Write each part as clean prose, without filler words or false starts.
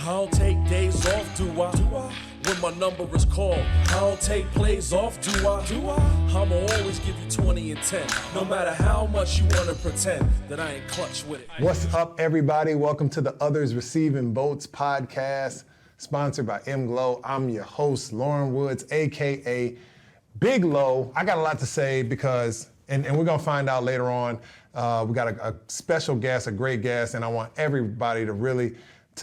I don't take days off, do I? When my number is called, I don't take plays off, do I? I'ma always give you 20 and 10, no matter how much you wanna pretend that I ain't clutch with it. What's up, everybody? Welcome to the Others Receiving Boats podcast, sponsored by Imgllo. I'm your host, Loren Woods, aka Big Lo. I got a lot to say because, and we're gonna find out later on, we got a special guest, a great guest, and I want everybody to really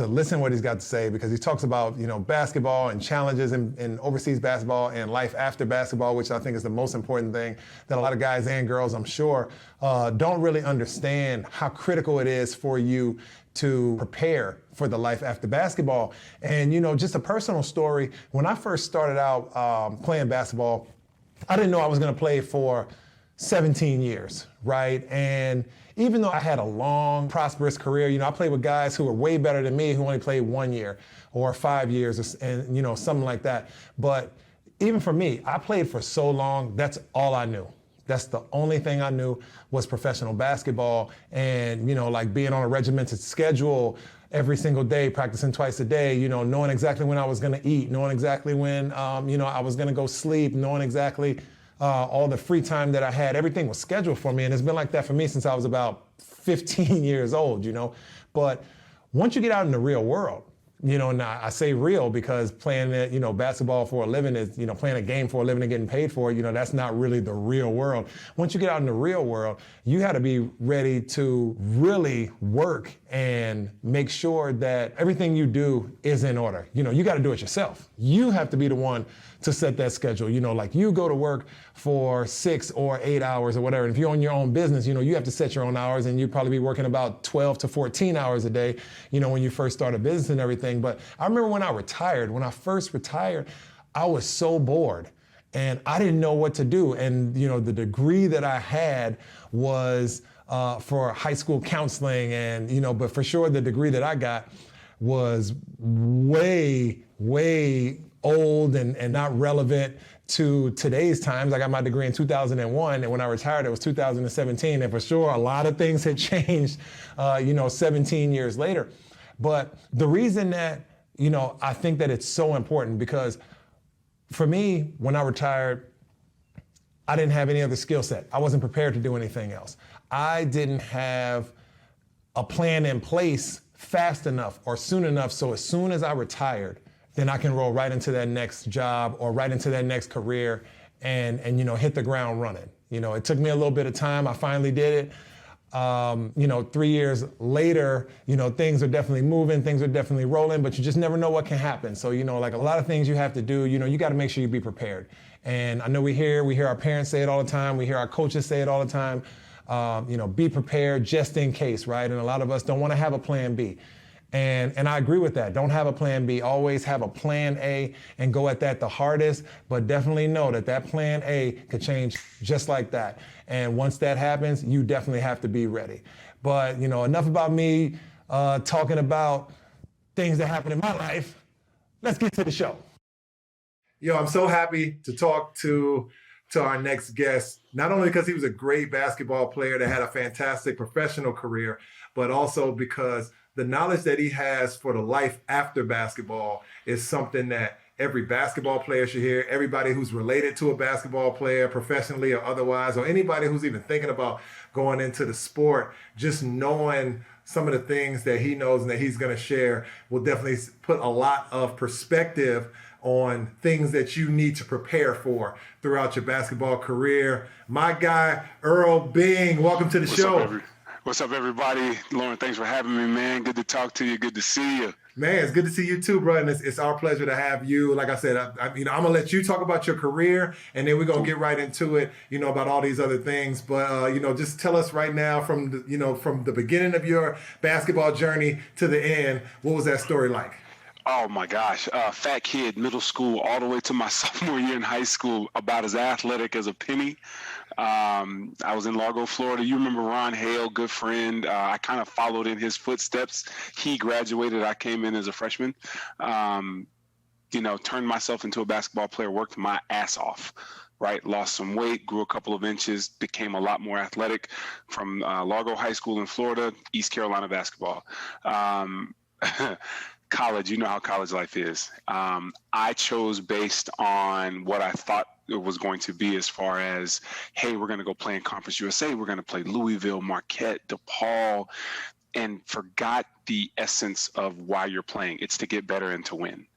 listen to what he's got to say, because he talks about, basketball and challenges in overseas basketball and life after basketball, which I think is the most important thing that a lot of guys and girls, I'm sure, don't really understand how critical it is for you to prepare for the life after basketball. And, just a personal story, when I first started out playing basketball, I didn't know I was going to play for 17 years, right? And even though I had a long, prosperous career, I played with guys who were way better than me, who only played 1 year or 5 years, and something like that. But even for me, I played for so long, that's all I knew. That's the only thing I knew was professional basketball, and like being on a regimented schedule every single day, practicing twice a day, knowing exactly when I was gonna eat, knowing exactly when I was gonna go sleep, knowing exactly all the free time that I had. Everything was scheduled for me, and it's been like that for me since I was about 15 years old, But once you get out in the real world, now I say real because playing basketball for a living is, playing a game for a living and getting paid for it, that's not really the real world. Once you get out in the real world, you have to be ready to really work and make sure that everything you do is in order. You got to do it yourself. You have to be the one to set that schedule. Like you go to work for 6 or 8 hours or whatever. And if you own your own business, you have to set your own hours, and you'd probably be working about 12 to 14 hours a day, when you first start a business and everything. But I remember when I first retired, I was so bored and I didn't know what to do. And, the degree that I had was for high school counseling, and, but for sure the degree that I got was way old and not relevant to today's times. I got my degree in 2001, and when I retired, it was 2017. And for sure, a lot of things had changed, 17 years later. But the reason that, I think that it's so important, because for me, when I retired, I didn't have any other skill set. I wasn't prepared to do anything else. I didn't have a plan in place fast enough or soon enough, so as soon as I retired, then I can roll right into that next job or right into that next career and hit the ground running. It took me a little bit of time. I finally did it. 3 years later, things are definitely moving, things are definitely rolling, but you just never know what can happen. So, like a lot of things you have to do, you got to make sure you be prepared. And I know we hear our parents say it all the time. We hear our coaches say it all the time. Be prepared just in case, right? And a lot of us don't want to have a plan B. And I agree with that. Don't have a plan B. Always have a plan A and go at that the hardest, but definitely know that plan A could change just like that. And once that happens, you definitely have to be ready. But, enough about me talking about things that happen in my life. Let's get to the show. I'm so happy to talk to our next guest, not only because he was a great basketball player that had a fantastic professional career, but also because the knowledge that he has for the life after basketball is something that every basketball player should hear. Everybody who's related to a basketball player, professionally or otherwise, or anybody who's even thinking about going into the sport, just knowing some of the things that he knows and that he's going to share will definitely put a lot of perspective on things that you need to prepare for throughout your basketball career. My guy, Erroyl Bing, welcome to the show. What's up, everybody? Loren, thanks for having me, man. Good to talk to you. Good to see you. Man, it's good to see you too, bro. And it's our pleasure to have you. Like I said, I'm going to let you talk about your career, and then we're going to get right into it, about all these other things. But, just tell us right now from the beginning of your basketball journey to the end, what was that story like? Oh, my gosh. Fat kid, middle school, all the way to my sophomore year in high school, about as athletic as a penny. I was in Largo, Florida. You remember Ron Hale, good friend. I kind of followed in his footsteps. He graduated. I came in as a freshman. Turned myself into a basketball player, worked my ass off. Right, lost some weight, grew a couple of inches, became a lot more athletic from Largo High School in Florida, East Carolina basketball. college, you know how college life is. I chose based on what I thought it was going to be as far as, hey, we're going to go play in Conference USA. We're going to play Louisville, Marquette, DePaul, and forgot the essence of why you're playing. It's to get better and to win,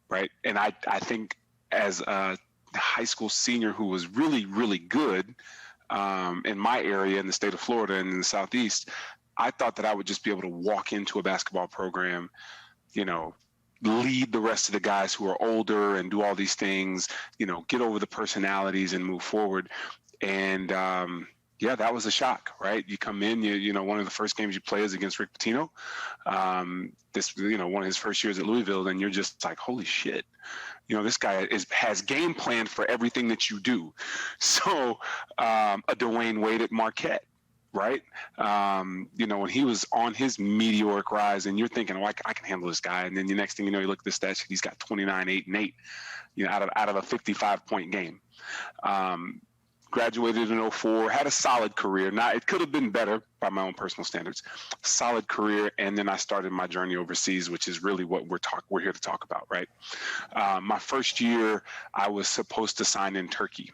right? And I think as a high school senior who was really, really good in my area in the state of Florida and in the Southeast, I thought that I would just be able to walk into a basketball program, lead the rest of the guys who are older and do all these things, get over the personalities and move forward. And yeah, that was a shock, right? You come in, one of the first games you play is against Rick Pitino. One of his first years at Louisville, and you're just like, holy shit. This guy has game plan for everything that you do. So a Dwayne Wade at Marquette, right? When he was on his meteoric rise, and you're thinking, oh, I can handle this guy. And then the next thing you know, you look at the stats, he's got 29, 8, and 8, out of a 55-point game. Graduated in 2004, had a solid career. Now, it could have been better by my own personal standards. Solid career, and then I started my journey overseas, which is really what we're here to talk about, right? My first year, I was supposed to sign in Turkey.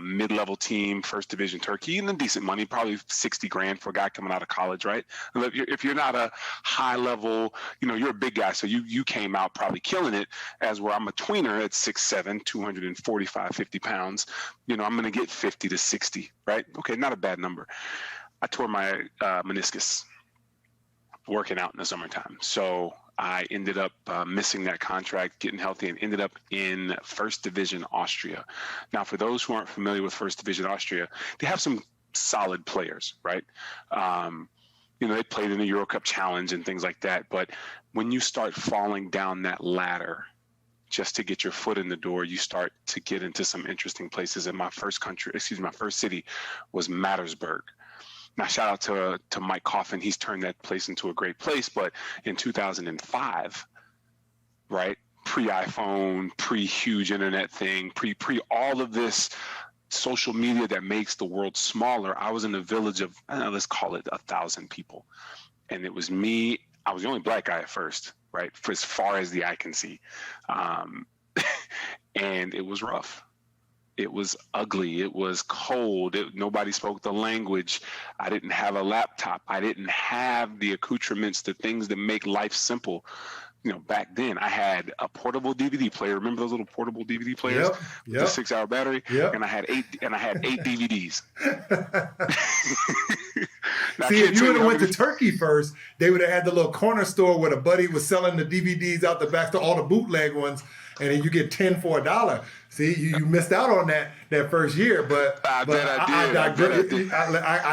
Mid-level team, first division Turkey, and then decent money, probably $60,000 for a guy coming out of college, right? If you're not a high level, you're a big guy, so you came out probably killing it, as where I'm a tweener at 6'7", 245, 50 pounds. I'm going to get 50 to 60, right? Okay, not a bad number. I tore my meniscus working out in the summertime. So I ended up missing that contract, getting healthy, and ended up in First Division Austria. Now, for those who aren't familiar with First Division Austria, they have some solid players, right? They played in the Euro Cup Challenge and things like that. But when you start falling down that ladder just to get your foot in the door, you start to get into some interesting places. And my first city was Mattersburg. Now, shout out to Mike Coffin. He's turned that place into a great place. But in 2005, right, pre-iPhone, pre-huge internet thing, pre all of this social media that makes the world smaller, I was in a village of, let's call it 1,000 people. And it was me. I was the only black guy at first, right, for as far as the eye can see. And it was rough. It was ugly. It was cold. Nobody spoke the language. I didn't have a laptop. I didn't have the accoutrements, the things that make life simple. Back then I had a portable DVD player. Remember those little portable DVD players? Yep. With the 6-hour battery? Yep. And I had eight DVDs. Now, See, if you would have went to Turkey first, they would have had the little corner store where the buddy was selling the DVDs out the back to all the bootleg ones, and then you get 10 for $1. See, you missed out on that first year, but I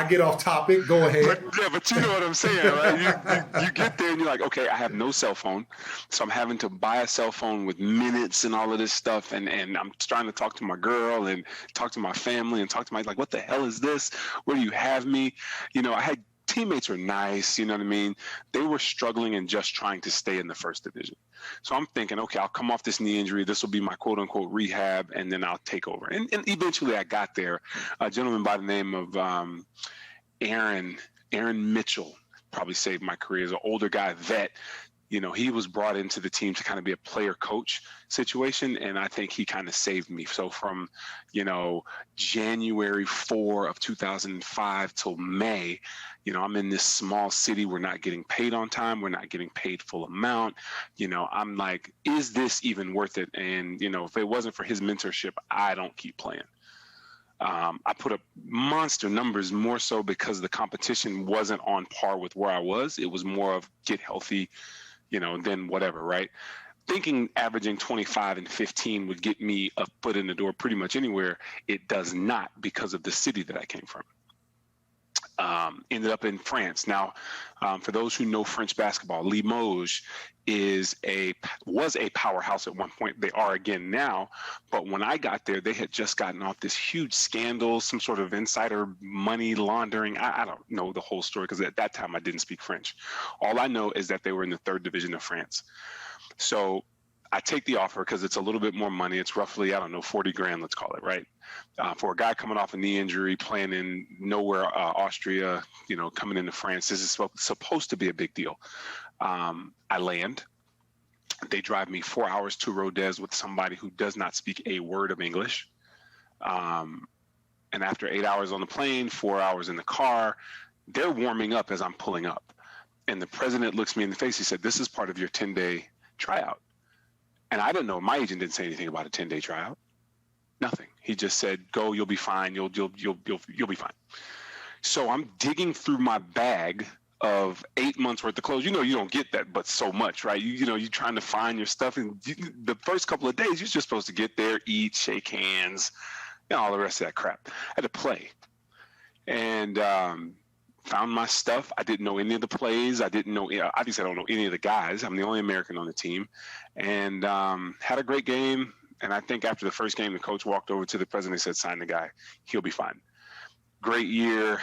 get off topic. Go ahead. But you know what I'm saying, right? You get there and you're like, okay, I have no cell phone, so I'm having to buy a cell phone with minutes and all of this stuff, and I'm trying to talk to my girl and talk to my family and talk to like, what the hell is this? Where do you have me? I had teammates were nice, you know what I mean? They were struggling and just trying to stay in the first division. So I'm thinking, okay, I'll come off this knee injury. This will be my quote unquote rehab, and then I'll take over. And eventually I got there. A gentleman by the name of Aaron Mitchell probably saved my career. As an older guy, vet, he was brought into the team to kind of be a player coach situation. And I think he kind of saved me. So from, January 4 of 2005 till May, I'm in this small city. We're not getting paid on time. We're not getting paid full amount. I'm like, is this even worth it? And, if it wasn't for his mentorship, I don't keep playing. I put up monster numbers more so because the competition wasn't on par with where I was. It was more of get healthy, then whatever, right? Thinking averaging 25 and 15 would get me a foot in the door pretty much anywhere. It does not because of the city that I came from. Ended up in France. Now, for those who know French basketball, Limoges was a powerhouse at one point. They are again now. But when I got there, they had just gotten off this huge scandal, some sort of insider money laundering. I don't know the whole story because at that time I didn't speak French. All I know is that they were in the third division of France. So I take the offer because it's a little bit more money. It's roughly, $40,000, let's call it, right? For a guy coming off a knee injury, playing in nowhere, Austria, coming into France, this is supposed to be a big deal. I land, They drive me 4 hours to Rodez with somebody who does not speak a word of English. And after 8 hours on the plane, 4 hours in the car, they're warming up as I'm pulling up. And the president looks me in the face. He said, "This is part of your 10-day tryout." And I didn't know. My agent didn't say anything about a 10-day tryout. Nothing. He just said, "Go. You'll be fine. You'll be fine." So I'm digging through my bag of 8 months worth of clothes. You don't get that, but so much, right? You're trying to find your stuff, and the first couple of days, you're just supposed to get there, eat, shake hands, all the rest of that crap. I had to play, and found my stuff. I didn't know any of the plays. I didn't know. Obviously, I don't know any of the guys. I'm the only American on the team, and had a great game. And I think after the first game, the coach walked over to the president and said, "Sign the guy. He'll be fine." Great year.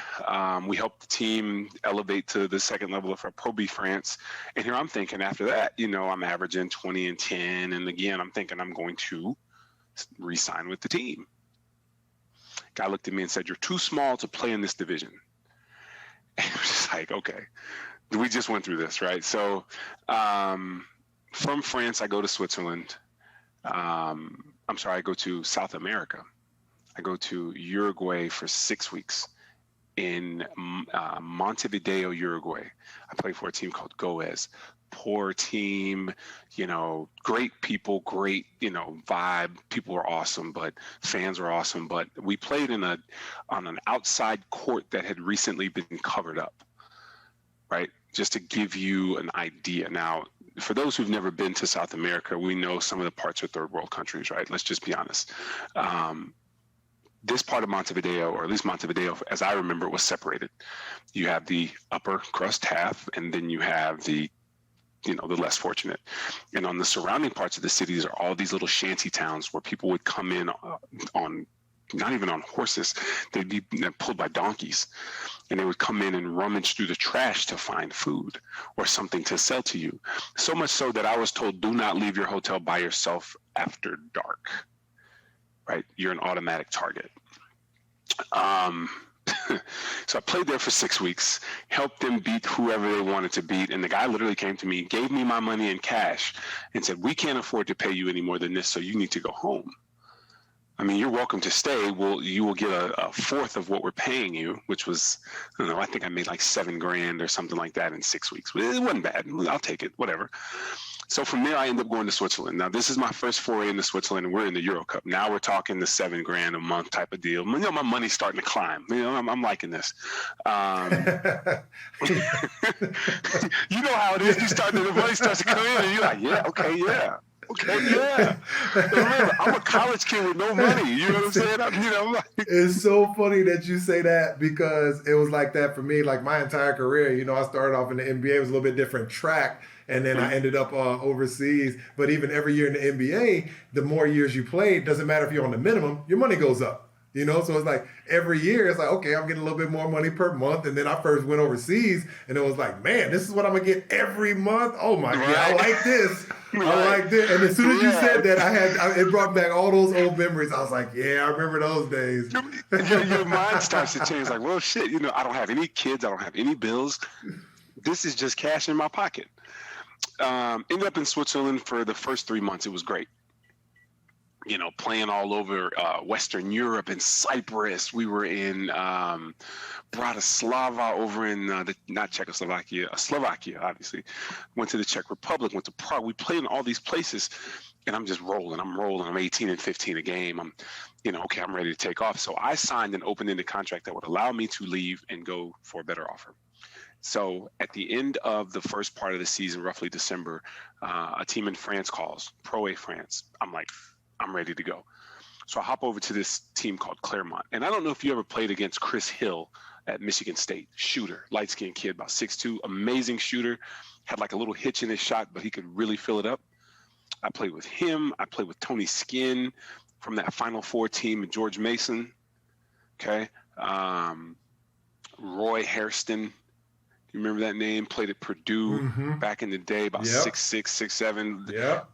We helped the team elevate to the second level of Pro B France. And here I'm thinking after that, I'm averaging 20 and 10. And again, I'm thinking I'm going to re-sign with the team. Guy looked at me and said, "You're too small to play in this division." And I was just like, okay, we just went through this, right? So from France, I go to Switzerland. I go to South America. I go to Uruguay for 6 weeks in Montevideo, Uruguay. I play for a team called Goes. Poor team, great people, great, vibe. People were awesome, but fans were awesome. But we played on an outside court that had recently been covered up, right? Just to give you an idea. Now, for those who've never been to South America, we know some of the parts are third world countries, right? Let's just be honest. This part of Montevideo, or at least Montevideo, as I remember, was separated. You have the upper crust half, and then you have the less fortunate. And on the surrounding parts of the cities are all these little shanty towns where people would come in on, not even on horses, they'd be pulled by donkeys. And they would come in and rummage through the trash to find food or something to sell to you. So much so that I was told, do not leave your hotel by yourself after dark. Right, you're an automatic target. So I played there for 6 weeks, helped them beat whoever they wanted to beat. And the guy literally came to me, gave me my money in cash and said, "We can't afford to pay you any more than this, so you need to go home. I mean, you're welcome to stay. You will get a fourth of what we're paying you," which was, I don't know, I think I made like $7,000 or something like that in 6 weeks. It wasn't bad. I'll take it, whatever. So from there, I ended up going to Switzerland. Now, this is my first foray into Switzerland, and we're in the Euro Cup. Now we're talking the $7,000 a month type of deal. My money's starting to climb. I'm liking this. You know how it is. The money starts to come in, and you're like, yeah, okay, yeah. Okay, yeah. Remember, I'm a college kid with no money. You know what I'm saying? I'm like, it's so funny that you say that, because it was like that for me. Like my entire career, I started off in the NBA. It was a little bit different track. And then I ended up overseas. But even every year in the NBA, the more years you play, doesn't matter if you're on the minimum, your money goes up. So it's like every year, it's like, okay, I'm getting a little bit more money per month. And then I first went overseas, and it was like, man, this is what I'm going to get every month? Oh, my God, I like this. I like this. And as soon as you said that, it brought back all those old memories. I was like, yeah, I remember those days. Your mind starts to change. Like, well, shit, I don't have any kids. I don't have any bills. This is just cash in my pocket. Ended up in Switzerland for the first 3 months. It was great. Playing all over Western Europe and Cyprus. We were in Bratislava, over in not Czechoslovakia, Slovakia, obviously. Went to the Czech Republic, went to Prague. We played in all these places, and I'm just rolling. I'm 18 and 15 a game. I'm ready to take off. So I signed an open-ended contract that would allow me to leave and go for a better offer. So at the end of the first part of the season, roughly December, a team in France calls, Pro A France. I'm like, I'm ready to go. So I hop over to this team called Claremont. And I don't know if you ever played against Chris Hill at Michigan State. Shooter, light-skinned kid, about 6'2", amazing shooter. Had like a little hitch in his shot, but he could really fill it up. I played with him. I played with Tony Skinn from that Final Four team, and George Mason. Okay. Roy Hairston. You remember that name? Played at Purdue back in the day, about 6'6", 6'7". Yeah.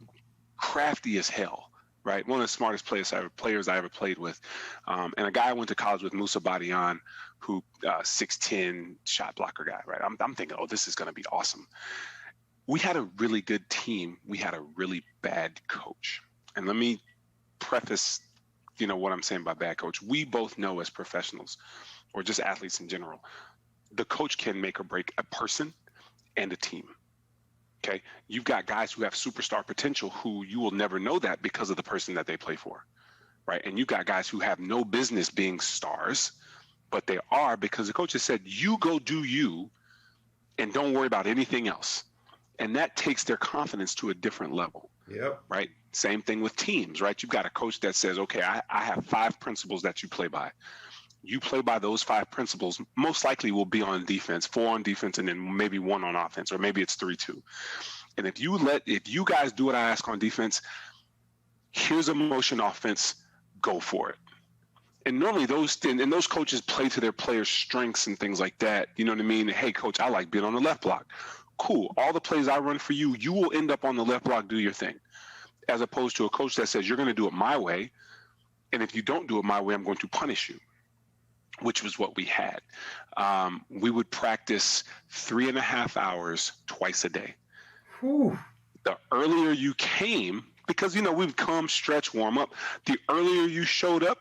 Crafty as hell, right? One of the smartest players I ever played with. And a guy I went to college with, Moussa Badian, who 6'10", shot blocker guy, right? I'm thinking, oh, this is going to be awesome. we had a really good team. We had a really bad coach. And let me preface, what I'm saying by bad coach. We both know as professionals or just athletes in general, the coach can make or break a person and a team. Okay. You've got guys who have superstar potential who you will never know that because of the person that they play for. Right. And you've got guys who have no business being stars, but they are because the coach has said, you go do you and don't worry about anything else. And that takes their confidence to a different level. Yep. Right. Same thing with teams, right? You've got a coach that says, okay, I have 5 principles that you play by. You play by those 5 principles, most likely will be on defense, 4 on defense, and then maybe 1 on offense, or maybe it's 3-2. And if you guys do what I ask on defense, here's a motion offense, go for it. And normally those coaches play to their players' strengths and things like that. You know what I mean? Hey, coach, I like being on the left block. Cool. All the plays I run for you, you will end up on the left block, do your thing. As opposed to a coach that says, you're going to do it my way. And if you don't do it my way, I'm going to punish you, which was what we had. We would practice 3.5 hours twice a day. Whew. The earlier you came, because, we'd come, stretch, warm up. The earlier you showed up,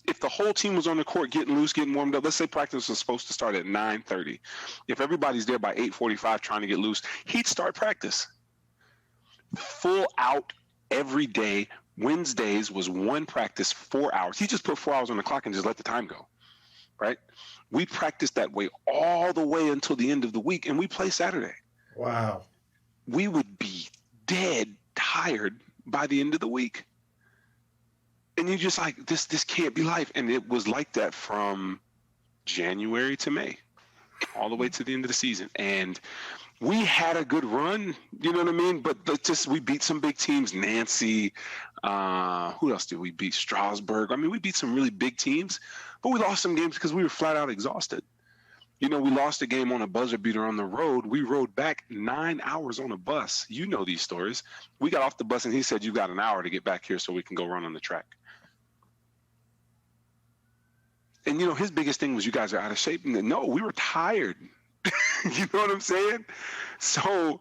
if the whole team was on the court getting loose, getting warmed up, let's say practice was supposed to start at 9:30. If everybody's there by 8:45 trying to get loose, he'd start practice. Full out every day. Wednesdays was 1 practice, 4 hours. He just put 4 hours on the clock and just let the time go, right? We practiced that way all the way until the end of the week, and we play Saturday. Wow. We would be dead tired by the end of the week. And you're just like, this can't be life. And it was like that from January to May, all the way to the end of the season. And we had a good run, you know what I mean? But we beat some big teams, Nancy. Who else did we beat? Strasburg. I mean, we beat some really big teams, but we lost some games because we were flat out exhausted. We lost a game on a buzzer beater on the road. We rode back 9 hours on a bus. You know these stories. We got off the bus and he said, you've got an hour to get back here so we can go run on the track. And, his biggest thing was, you guys are out of shape. And no, we were tired. You know what I'm saying? So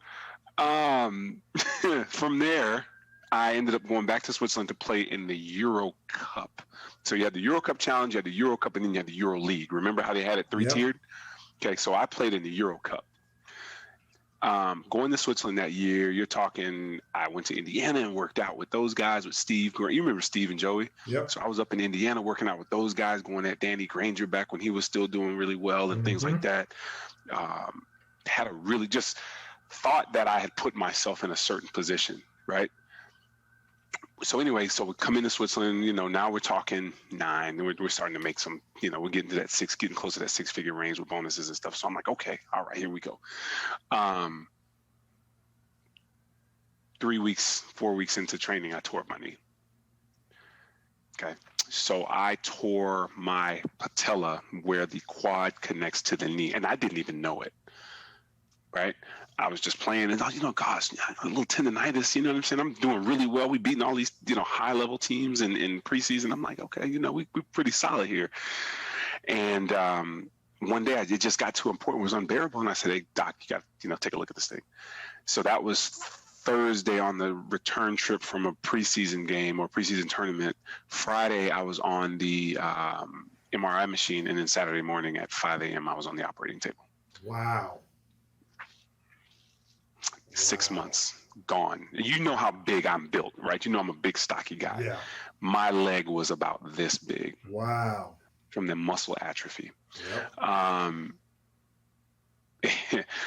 from there, I ended up going back to Switzerland to play in the Euro Cup. So you had the Euro Cup Challenge, you had the Euro Cup, and then you had the Euro League. Remember how they had it 3-tiered? Yep. Okay, so I played in the Euro Cup. Going to Switzerland that year, you're talking, I went to Indiana and worked out with those guys, with Steve. You remember Steve and Joey? Yep. So I was up in Indiana working out with those guys, going at Danny Granger back when he was still doing really well and things like that. Had a really just thought that I had put myself in a certain position, right? So anyway, so we come into Switzerland, now we're talking 9, and we're starting to make some, we're getting to that 6, getting close to that 6-figure range with bonuses and stuff. So I'm like, okay, all right, here we go. 4 weeks into training, I tore up my knee. Okay. So I tore my patella where the quad connects to the knee, and I didn't even know it. Right. I was just playing and, gosh, a little tendonitis, you know what I'm saying? I'm doing really well. We beating all these, high level teams in preseason. I'm like, okay, we're pretty solid here. And one day it just got too important. It was unbearable. And I said, hey, doc, you got, take a look at this thing. So that was Thursday on the return trip from a preseason game or preseason tournament. Friday, I was on the MRI machine. And then Saturday morning at 5 a.m., I was on the operating table. Wow. 6 months gone. You know how big I'm built, right? I'm a big, stocky guy. Yeah. My leg was about this big. Wow. From the muscle atrophy. Yep.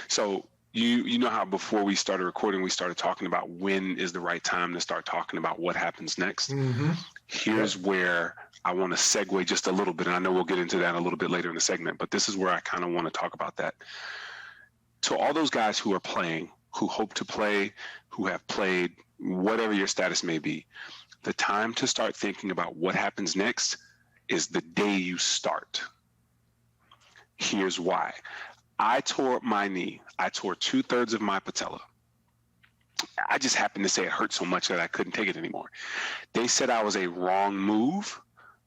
So you know how before we started recording, we started talking about when is the right time to start talking about what happens next. Mm-hmm. Here's where I want to segue just a little bit, and I know we'll get into that a little bit later in the segment, but this is where I kind of want to talk about that. To all those guys who are playing, who hope to play, who have played, whatever your status may be, the time to start thinking about what happens next is the day you start. Here's why. I tore up my knee. I tore 2/3 of my patella. I just happened to say it hurt so much that I couldn't take it anymore. They said I was a wrong move,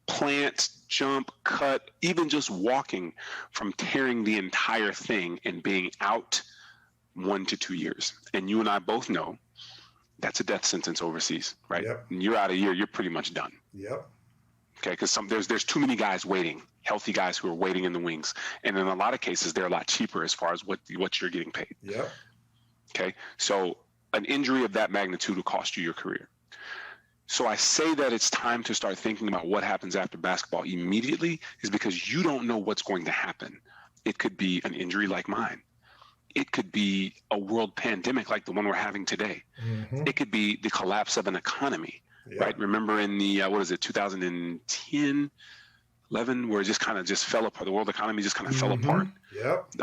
plant, jump, cut, even just walking from tearing the entire thing and being out 1 to 2 years. And you and I both know that's a death sentence overseas, right? Yep. And you're out a year, you're pretty much done. Yep. Okay, because there's too many guys waiting, healthy guys who are waiting in the wings. And in a lot of cases, they're a lot cheaper as far as what you're getting paid. Yep. Okay, so an injury of that magnitude will cost you your career. So I say that it's time to start thinking about what happens after basketball immediately is because you don't know what's going to happen. It could be an injury like mine. It could be a world pandemic like the one we're having today. Mm-hmm. It could be the collapse of an economy, right? Remember in the, 2010, 11, where it just kind of just fell apart. The world economy just kind of fell apart. Yep.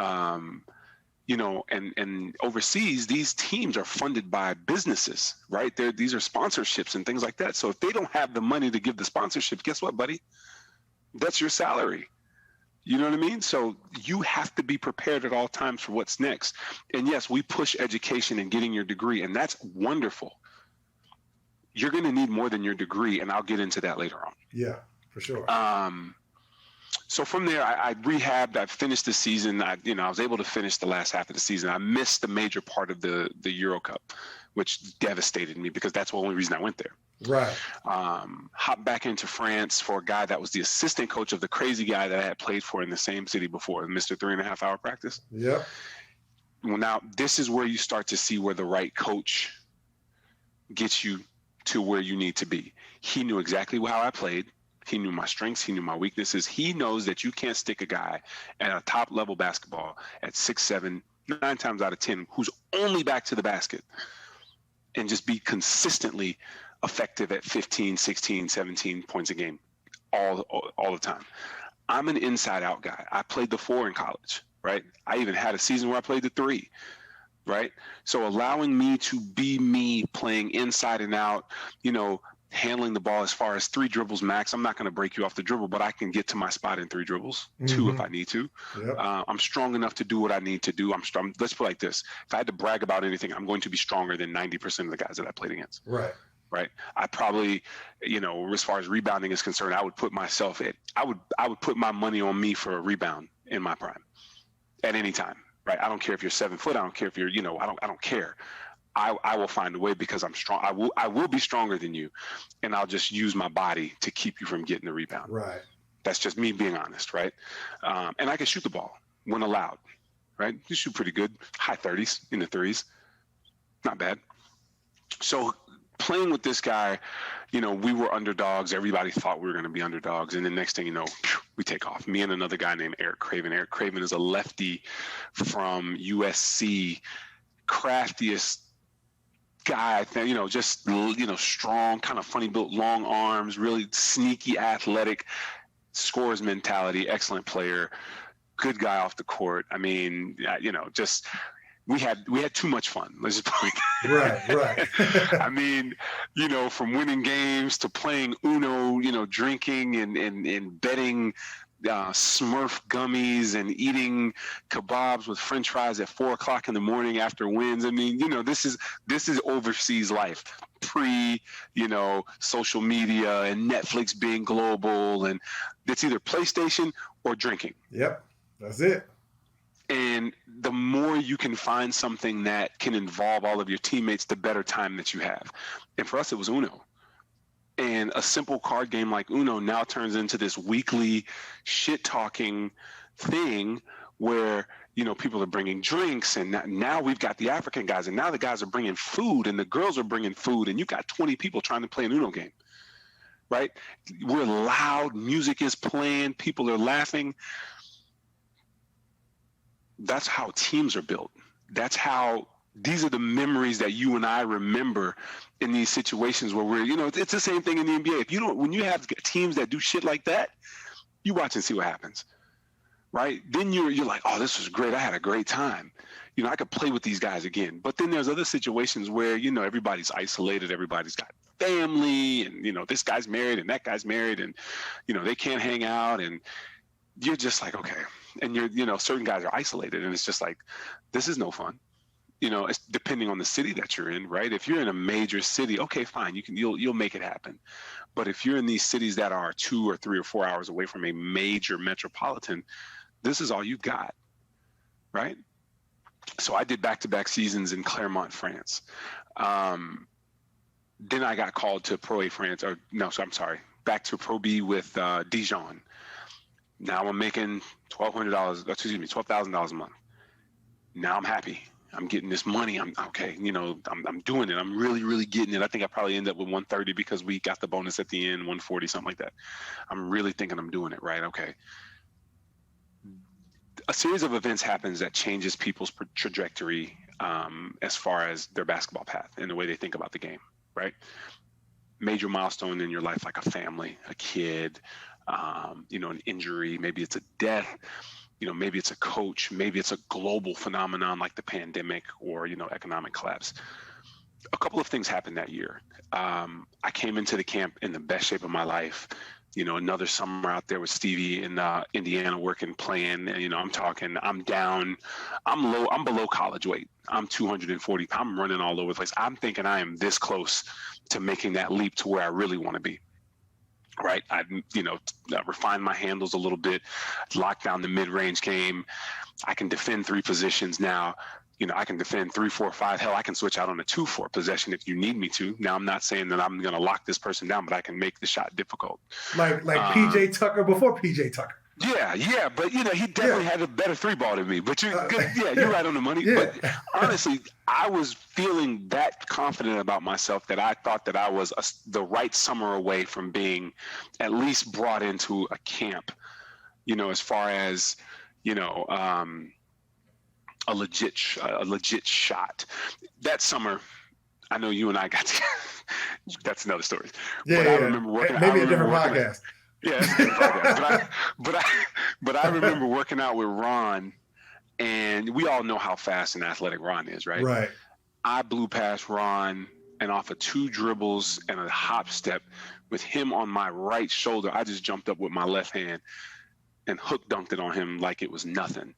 And overseas, these teams are funded by businesses, right? These are sponsorships and things like that. So if they don't have the money to give the sponsorship, guess what, buddy? That's your salary. You know what I mean? So you have to be prepared at all times for what's next. And yes, we push education and getting your degree, and that's wonderful. You're going to need more than your degree, and I'll get into that later on. Yeah, for sure. So from there, I rehabbed. I finished the season. I was able to finish the last half of the season. I missed the major part of the Euro Cup, which devastated me because that's the only reason I went there. Right. Hopped back into France for a guy that was the assistant coach of the crazy guy that I had played for in the same city before, Mr. 3.5 hour practice. Yep. Well, now this is where you start to see where the right coach gets you to where you need to be. He knew exactly how I played. He knew my strengths. He knew my weaknesses. He knows that you can't stick a guy at a top level basketball at 6'7", 9 times out of 10, who's only back to the basket and just be consistently effective at 15, 16, 17 points a game all the time. I'm an inside out guy. I played the 4 in college, right? I even had a season where I played the 3, right? So allowing me to be me, playing inside and out, handling the ball as far as 3 dribbles max. I'm not going to break you off the dribble, but I can get to my spot in 3 dribbles, 2 if I need to. Yep. I'm strong enough to do what I need to do. I'm strong. Let's put it like this. If I had to brag about anything, I'm going to be stronger than 90% of the guys that I played against. Right. I probably, as far as rebounding is concerned, I would put myself I would put my money on me for a rebound in my prime at any time. Right. I don't care if you're 7 foot. I don't care if you're, I don't care. I will find a way because I'm strong. I will be stronger than you, and I'll just use my body to keep you from getting the rebound. Right. That's just me being honest, right? And I can shoot the ball when allowed, right? You shoot pretty good, high 30s, in the 3s, not bad. So playing with this guy, we were underdogs. Everybody thought we were going to be underdogs, and the next thing you know, we take off. Me and another guy named Eric Craven. Eric Craven is a lefty from USC, craftiest guy, just strong, kind of funny built, long arms, really sneaky, athletic, scores mentality, excellent player, good guy off the court. I mean, just we had too much fun. Let's just put it. Right. I mean, from winning games to playing Uno, drinking and betting Smurf gummies and eating kebabs with French fries at 4:00 in the morning after wins. I mean, this is overseas life, pre, social media and Netflix being global, and it's either PlayStation or drinking. Yep, that's it. And the more you can find something that can involve all of your teammates, the better time that you have. And for us, it was Uno. And a simple card game like Uno now turns into this weekly shit-talking thing where, people are bringing drinks, and now we've got the African guys, and now the guys are bringing food, and the girls are bringing food, and you got 20 people trying to play an Uno game, right? We're loud, music is playing, people are laughing. That's how teams are built. These are the memories that you and I remember in these situations where we're, it's the same thing in the NBA. When you have teams that do shit like that, you watch and see what happens, right? Then you're like, oh, this was great. I had a great time. I could play with these guys again. But then there's other situations where, everybody's isolated. Everybody's got family, and, this guy's married and that guy's married, and, they can't hang out, and you're just like, okay. And certain guys are isolated, and it's just like, this is no fun. It's depending on the city that you're in, right? If you're in a major city, okay, fine, you'll make it happen. But if you're in these cities that are 2 or 3 or 4 hours away from a major metropolitan, this is all you've got, right? So I did back-to-back seasons in Clermont, France. Then I got called to Pro A France, back to Pro B with Dijon. Now I'm making $12,000 a month. Now I'm happy. I'm getting this money. I'm okay. I'm doing it. I'm really, really getting it. I think I probably end up with 130 because we got the bonus at the end, 140, something like that. I'm really thinking I'm doing it right. Okay. A series of events happens that changes people's trajectory as far as their basketball path and the way they think about the game, right? Major milestone in your life, like a family, a kid, an injury, maybe it's a death, maybe it's a coach, maybe it's a global phenomenon like the pandemic or, economic collapse. A couple of things happened that year. I came into the camp in the best shape of my life. Another summer out there with Stevie in Indiana playing, and, I'm down, I'm below college weight. I'm 240, I'm running all over the place. I'm thinking I am this close to making that leap to where I really want to be. Right. I refined my handles a little bit, locked down the mid-range game. I can defend 3 positions now. I can defend 3, 4, 5. Hell, I can switch out on a 2-4 possession if you need me to. Now, I'm not saying that I'm going to lock this person down, but I can make the shot difficult. Like PJ Tucker before PJ Tucker. Yeah, but he definitely had a better 3-ball than me. But you're right on the money. Yeah. But honestly, I was feeling that confident about myself that I thought that I was the right summer away from being at least brought into a camp. As far as a legit shot. That summer, I know you and I got to. That's another story. Yeah, but I remember working. Maybe a different podcast. Yeah, it's a different podcast. But I remember working out with Ron, and we all know how fast and athletic Ron is, right? Right. I blew past Ron, and off of 2 dribbles and a hop step, with him on my right shoulder, I just jumped up with my left hand and hook dunked it on him like it was nothing.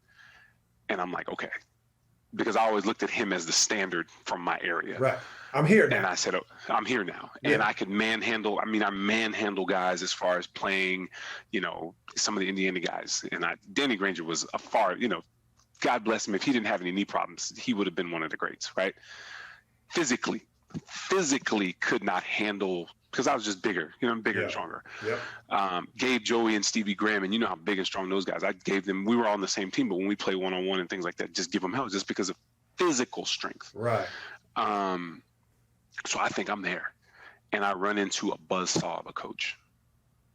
And I'm like, okay, because I always looked at him as the standard from my area. Right. I'm here now. And I said, I'm here now. Yeah. And I could manhandle. I manhandle guys as far as playing, some of the Indiana guys. And Danny Granger was a far, God bless him. If he didn't have any knee problems, he would have been one of the greats, right? Physically could not handle, because I was just bigger, I'm bigger and stronger. Yep. Gabe, Joey, and Stevie Graham, and you know how big and strong those guys. I gave them, we were all on the same team, but when we play one-on-one and things like that, just give them hell just because of physical strength. Right. So I think I'm there. And I run into a buzzsaw of a coach.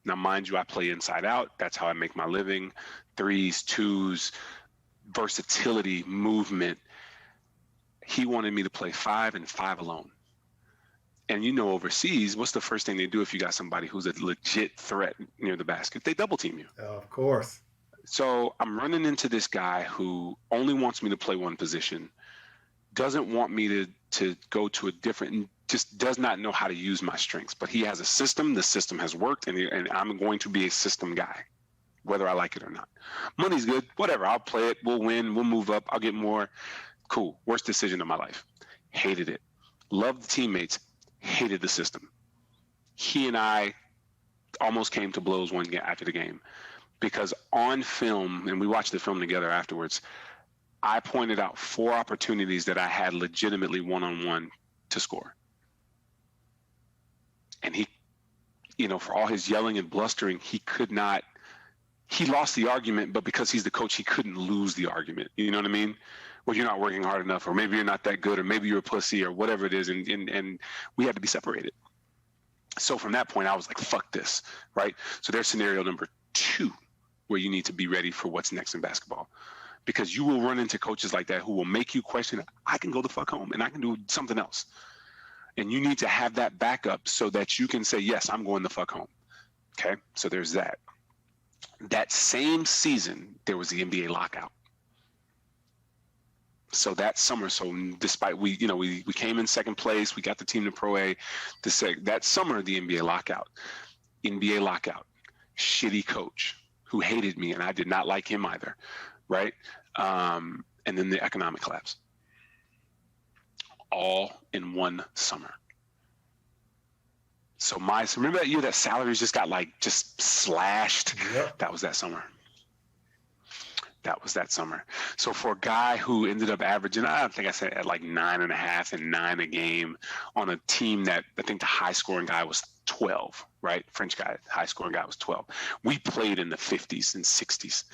Now, mind you, I play inside out. That's how I make my living. 3s, 2s, versatility, movement. He wanted me to play 5 and 5 alone. And overseas, what's the first thing they do if you got somebody who's a legit threat near the basket? They double team you. Of course. So I'm running into this guy who only wants me to play one position, doesn't want me to go to a different, just does not know how to use my strengths. But he has a system. The system has worked, and I'm going to be a system guy, whether I like it or not. Money's good. Whatever. I'll play it. We'll win. We'll move up. I'll get more. Cool. Worst decision of my life. Hated it. Loved the teammates. Hated the system. He and I almost came to blows one game after the game, because on film, and we watched the film together afterwards, I pointed out 4 opportunities that I had legitimately one-on-one to score. And he, for all his yelling and blustering, he lost the argument, but because he's the coach, he couldn't lose the argument. You know what I mean? Well, you're not working hard enough, or maybe you're not that good, or maybe you're a pussy, or whatever it is. And we had to be separated. So from that point, I was like, fuck this, right? So there's scenario number 2, where you need to be ready for what's next in basketball. Because you will run into coaches like that who will make you question, I can go the fuck home and I can do something else. And you need to have that backup so that you can say, yes, I'm going the fuck home. Okay, so there's that. That same season, there was the NBA lockout. So that summer, despite we came in second place, we got the team to Pro A. That summer, the NBA lockout, shitty coach who hated me, and I did not like him either, right? And then the economic collapse, all in one summer. So remember that year that salaries just got just slashed? Yep. That was that summer. That was that summer. So for a guy who ended up averaging, I think I said at like 9.5 and 9 a game on a team that I think the high scoring guy was 12, right? French guy, high scoring guy was 12. We played in the 50s and 60s.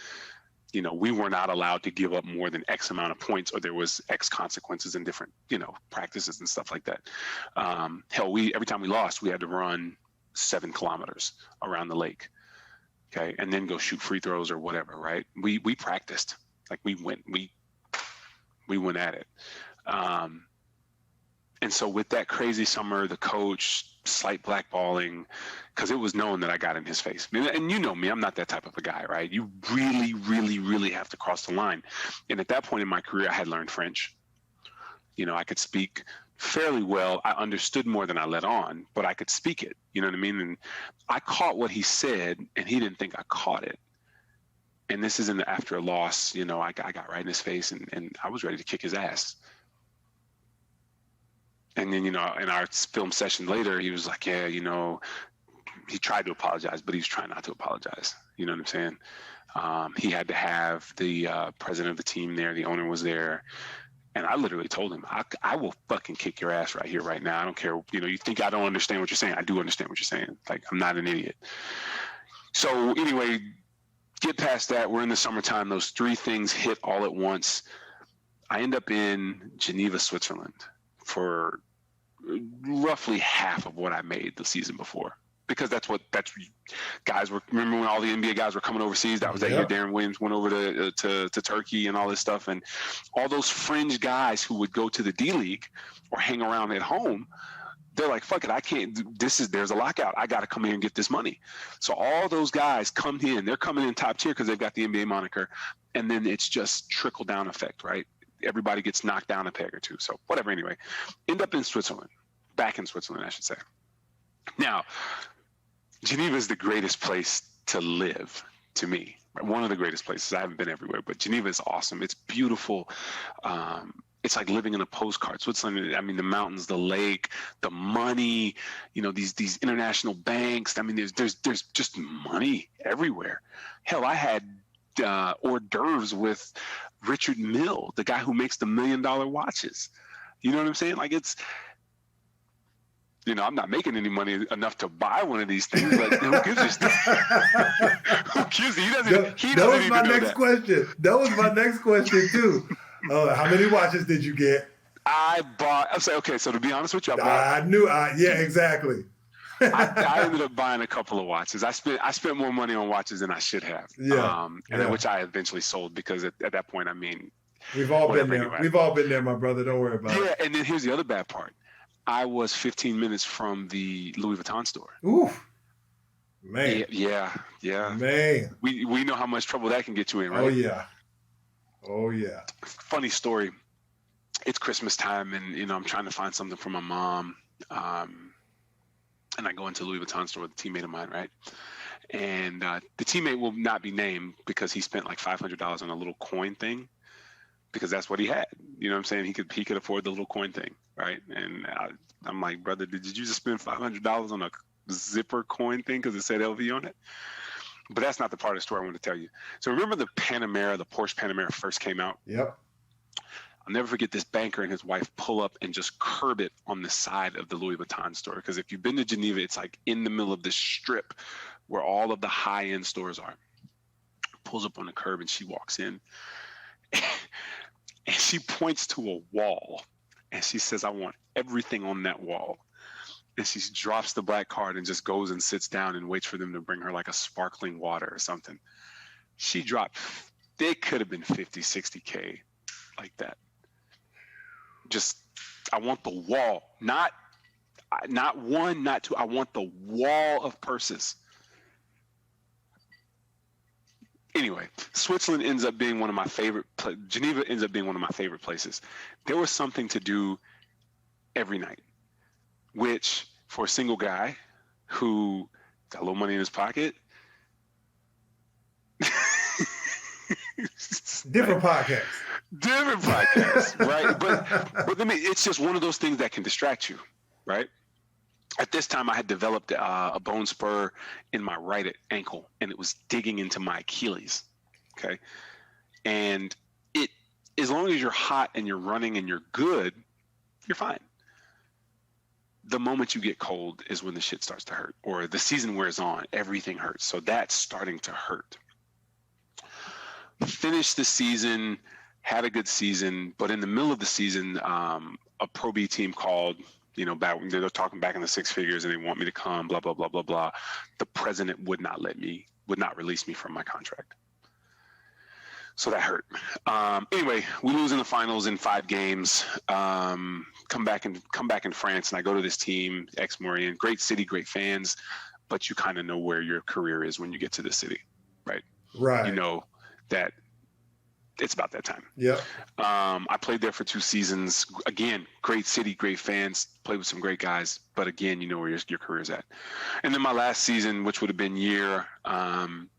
You know, we were not allowed to give up more than X amount of points, or there was X consequences in different, you know, practices and stuff like that. Hell, every time we lost, we had to run 7 kilometers around the lake. Okay, and then go shoot free throws or whatever, right? We practiced, like we went at it. And so with that crazy summer, the coach, slight blackballing, because it was known that I got in his face. And you know me, I'm not that type of a guy, right? You really, really, really have to cross the line. And at that point in my career, I had learned French. You know, I could speak fairly well. I understood more than I let on, but I could speak it. You know what I mean? And I caught what he said, and he didn't think I caught it. And this isn't after a loss. You know, I got right in his face, and I was ready to kick his ass. And then, you know, in our film session later, he was like, yeah, you know, he tried to apologize, but he was trying not to apologize. You know what I'm saying? He had to have the president of the team there. The owner was there. And I literally told him, I will fucking kick your ass right here, right now. I don't care. You know, you think I don't understand what you're saying. I do understand what you're saying. Like, I'm not an idiot. So anyway, get past that. We're in the summertime. Those 3 things hit all at once. I end up in Geneva, Switzerland for roughly half of what I made the season before. Because that's guys were, remember when all the NBA guys were coming overseas? That was that year Darren Williams went over to Turkey and all this stuff. And all those fringe guys who would go to the D League or hang around at home, they're like, fuck it, I can't, there's a lockout. I got to come here and get this money. So all those guys come in, they're coming in top tier because they've got the NBA moniker. And then it's just trickle down effect, right? Everybody gets knocked down a peg or two. So whatever, anyway, end up in Switzerland, back in Switzerland, I should say. Now, Geneva is the greatest place to live to me. One of the greatest places. I haven't been everywhere, but Geneva is awesome. It's beautiful. It's like living in a postcard. Switzerland, I mean, the mountains, the lake, the money, you know, these international banks. I mean, there's just money everywhere. Hell, I had hors d'oeuvres with Richard Mille, the guy who makes the $1 million watches. You know what I'm saying? Like, it's, you know, I'm not making any money enough to buy one of these things. Like, who gives a stuff? Who gives it? He doesn't. That was my next question. That was my next question too. How many watches did you get? I say, okay. So to be honest with you, yeah, exactly. I ended up buying a couple of watches. I spent more money on watches than I should have. Yeah. Then which I eventually sold because at that point, I mean, we've all been there. Anyway. We've all been there, my brother. Don't worry about it. Yeah, and then here's the other bad part. I was 15 minutes from the Louis Vuitton store. Ooh, man. Yeah. Man. We know how much trouble that can get you in, right? Oh, yeah. Funny story. It's Christmas time, and, you know, I'm trying to find something for my mom. And I go into the Louis Vuitton store with a teammate of mine, right? And the teammate will not be named because he spent like $500 on a little coin thing. Because that's what he had. You know what I'm saying? He could afford the little coin thing, right? And I'm like, brother, did you just spend $500 on a zipper coin thing because it said LV on it? But that's not the part of the story I want to tell you. So remember the Porsche Panamera first came out? Yep. I'll never forget this banker and his wife pull up and just curb it on the side of the Louis Vuitton store. Because if you've been to Geneva, it's like in the middle of this strip where all of the high-end stores are. Pulls up on the curb and she walks in. And she points to a wall and she says, I want everything on that wall. And she drops the black card and just goes and sits down and waits for them to bring her like a sparkling water or something. She dropped, they could have been 50, 60K like that. Just, I want the wall, not one, not two. I want the wall of purses. Anyway, Switzerland ends up being one of my favorite. Geneva ends up being one of my favorite places. There was something to do every night, which for a single guy who got a little money in his pocket. Different podcast, right? But I mean, it's just one of those things that can distract you, right? At this time, I had developed a bone spur in my right ankle, and it was digging into my Achilles. Okay, And as long as you're hot and you're running and you're good, you're fine. The moment you get cold is when the shit starts to hurt, or the season wears on, everything hurts. So that's starting to hurt. Finished the season, had a good season, but in the middle of the season, a Pro B team called, back when they're talking back in the six figures and they want me to come, blah, blah, blah, blah, blah. The president would not release me from my contract. So that hurt. Anyway, we lose in the finals in 5 games. Come back in France, and I go to this team, Aix-Maurienne. Great city, great fans, but you kind of know where your career is when you get to the city, right? Right. You know that it's about that time. Yeah. I played there for 2 seasons. Again, great city, great fans. Played with some great guys, but again, you know where your career's at. And then my last season, which would have been year 10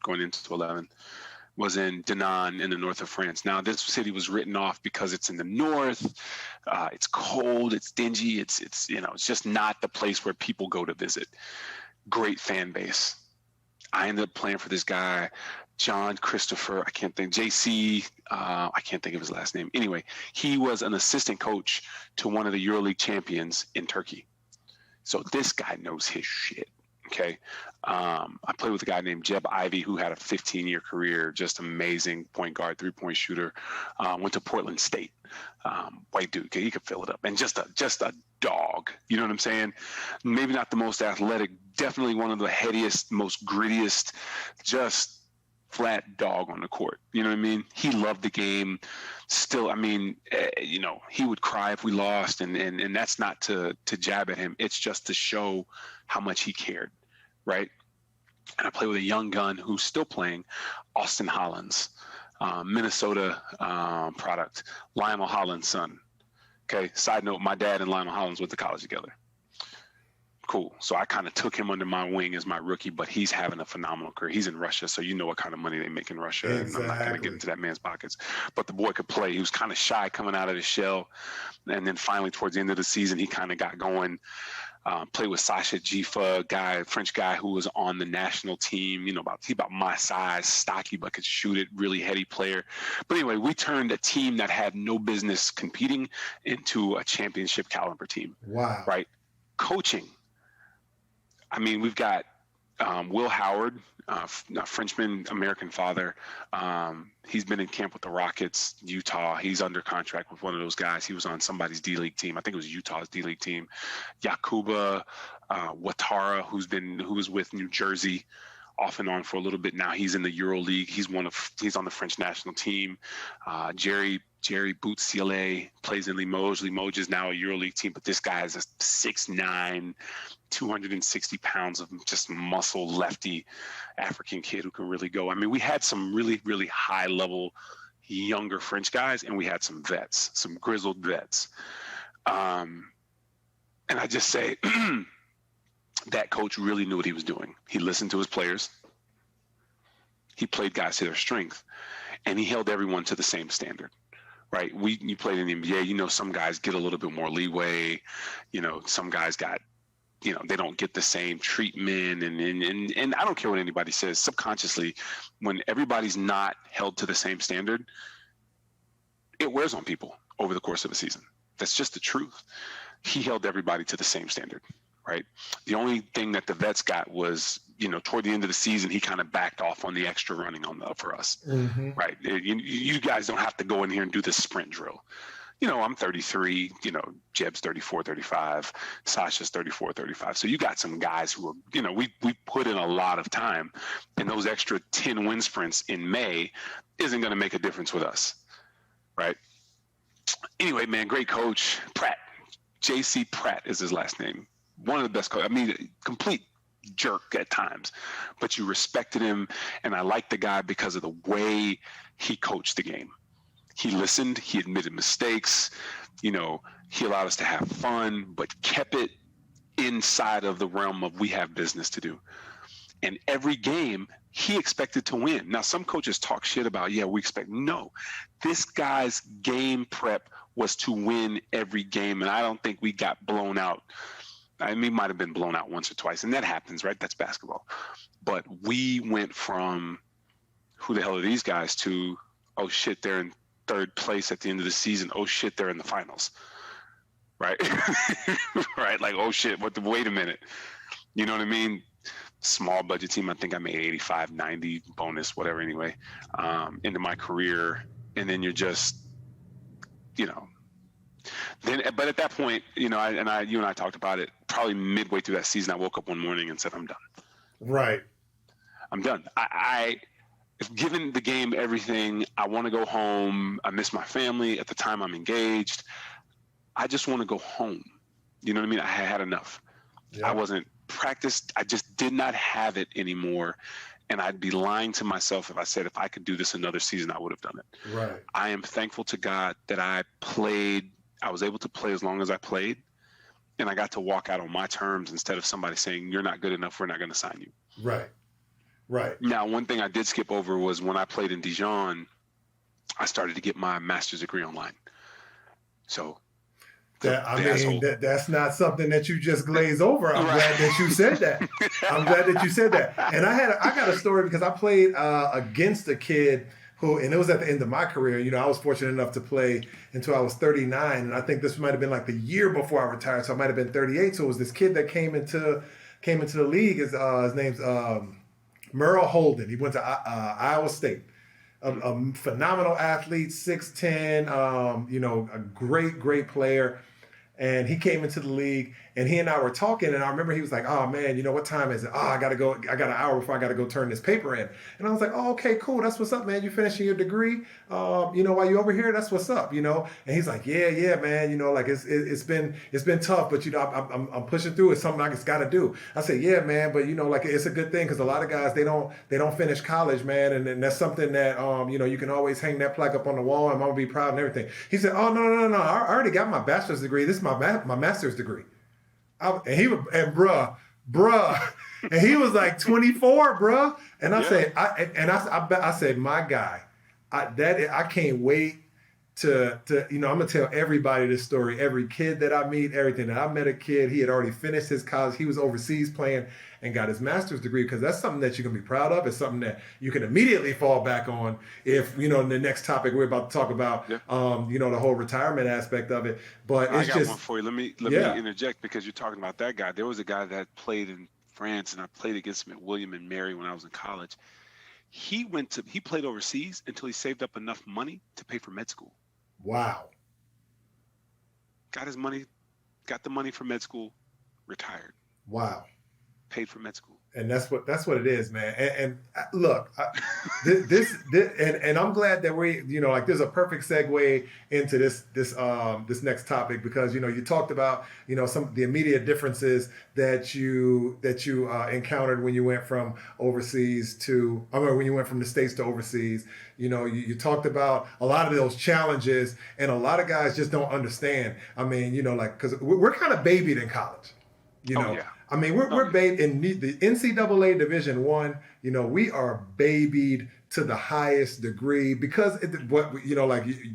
going into 11, was in Dinan in the north of France. Now, this city was written off because it's in the north. It's cold. It's dingy. It's just not the place where people go to visit. Great fan base. I ended up playing for this guy, John Christopher. I can't think. JC. I can't think of his last name. Anyway, he was an assistant coach to one of the EuroLeague champions in Turkey. So this guy knows his shit. Okay. I played with a guy named Jeb Ivey, who had a 15-year career, just amazing point guard, 3-point shooter. Went to Portland State. White dude, he could fill it up. And just a dog. You know what I'm saying? Maybe not the most athletic, definitely one of the headiest, most grittiest, just flat dog on the court. You know what I mean? He loved the game. Still, I mean, he would cry if we lost, and that's not to jab at him. It's just to show how much he cared, right? And I played with a young gun who's still playing, Austin Hollins, Minnesota product, Lionel Hollins' son. Okay, side note, my dad and Lionel Hollins went to college together. Cool. So I kind of took him under my wing as my rookie, but he's having a phenomenal career. He's in Russia, so you know what kind of money they make in Russia. Exactly. And I'm not going to get into that man's pockets. But the boy could play. He was kind of shy coming out of his shell. And then finally, towards the end of the season, he kind of got going. Played with Sasha Jifa, French guy who was on the national team, about my size, stocky, but could shoot it, really heady player. But anyway, we turned a team that had no business competing into a championship caliber team. Wow. Right? Coaching. I mean, we've got Will Howard, Frenchman, American father. He's been in camp with the Rockets, Utah. He's under contract with one of those guys. He was on somebody's D-League team. I think it was Utah's D-League team. Yakuba Ouattara, who was with New Jersey off and on for a little bit now. He's in the EuroLeague. He's on the French national team. Jerry Boutsiele plays in Limoges. Limoges is now a EuroLeague team, but this guy is a 6'9", 260 pounds of just muscle lefty African kid who can really go. I mean, we had some really, really high level younger French guys, and we had some vets, some grizzled vets. And I just say that coach really knew what he was doing. He listened to his players. He played guys to their strength, and he held everyone to the same standard. Right. You played in the NBA, some guys get a little bit more leeway. Some guys got, they don't get the same treatment. And I don't care what anybody says. Subconsciously, when everybody's not held to the same standard, it wears on people over the course of a season. That's just the truth. He held everybody to the same standard. Right. The only thing that the vets got was, toward the end of the season, he kind of backed off on the extra running for us. Mm-hmm. Right. You guys don't have to go in here and do this sprint drill. I'm 33, Jeb's 34, 35, Sasha's 34, 35. So you got some guys who are, we put in a lot of time, and those extra 10 wind sprints in May isn't going to make a difference with us. Right. Anyway, man, great coach. Pratt. J.C. Pratt is his last name. One of the best coaches. I mean, complete jerk at times, but you respected him, and I liked the guy because of the way he coached the game. He listened, he admitted mistakes, he allowed us to have fun, but kept it inside of the realm of we have business to do. And every game, he expected to win. Now, some coaches talk shit about, no. This guy's game prep was to win every game, and I don't think we got blown out. I mean, might have been blown out once or twice, and that happens, right? That's basketball. But we went from who the hell are these guys, to, oh shit, they're in third place at the end of the season. Oh shit, they're in the finals. Right? Right? Like, oh shit, wait a minute. You know what I mean? Small budget team. I think I made 85, 90 bonus, whatever, anyway, into my career. And then you're just, but at that point, you and I talked about it, probably midway through that season, I woke up one morning and said, I'm done. Right. I'm done. I given the game everything. I want to go home. I miss my family. At the time, I'm engaged. I just want to go home. You know what I mean? I had enough. Yeah. I wasn't practiced. I just did not have it anymore. And I'd be lying to myself if I said, if I could do this another season, I would have done it. Right. I am thankful to God that I was able to play as long as I played. And I got to walk out on my terms instead of somebody saying, you're not good enough, we're not going to sign you. Right. Right. Now, one thing I did skip over was when I played in Dijon, I started to get my master's degree online. So that's not something that you just glaze over. I'm glad that you said that. I'm glad that you said that. And I got a story because I played against a kid and it was at the end of my career. I was fortunate enough to play until I was 39. And I think this might have been like the year before I retired. So I might have been 38. So it was this kid that came into the league. His name's Merle Holden. He went to Iowa State. A phenomenal athlete, 6'10", a great player. And he came into the league, and he and I were talking, and I remember he was like, oh, man, what time is it? Oh, I got to go. I got an hour before I got to go turn this paper in. And I was like, oh, okay, cool. That's what's up, man. You finishing your degree, while you over here? That's what's up, And he's like, yeah, man. Like it's been tough, but, I'm pushing through. It's something I just got to do. I said, yeah, man, but, like it's a good thing because a lot of guys, they don't finish college, man. And that's something that, you can always hang that plaque up on the wall and I'm going to be proud and everything. He said, oh, no. I already got my bachelor's degree. This is my master's degree. And he was like 24, bruh. And I said, I said, my guy, I can't wait to I'm gonna tell everybody this story. Every kid that I meet, everything that I met a kid, he had already finished his college. He was overseas playing and got his master's degree because that's something that you can be proud of. It's something that you can immediately fall back on if, the next topic we're about to talk about, the whole retirement aspect of it. But it's I got one for you. Let me interject because you're talking about that guy. There was a guy that played in France and I played against him at William and Mary when I was in college. He played overseas until he saved up enough money to pay for med school. Wow. Got the money for med school, retired. Wow. Paid for med school. And that's what it is, man. And look, and I'm glad that we, there's a perfect segue into this next topic because you talked about some of the immediate differences that you encountered when you went from overseas when you went from the States to overseas. You talked about a lot of those challenges, and a lot of guys just don't understand. I mean, because we're kind of babied in college. Oh, yeah. I mean, we're babied in the NCAA Division I. We are babied to the highest degree because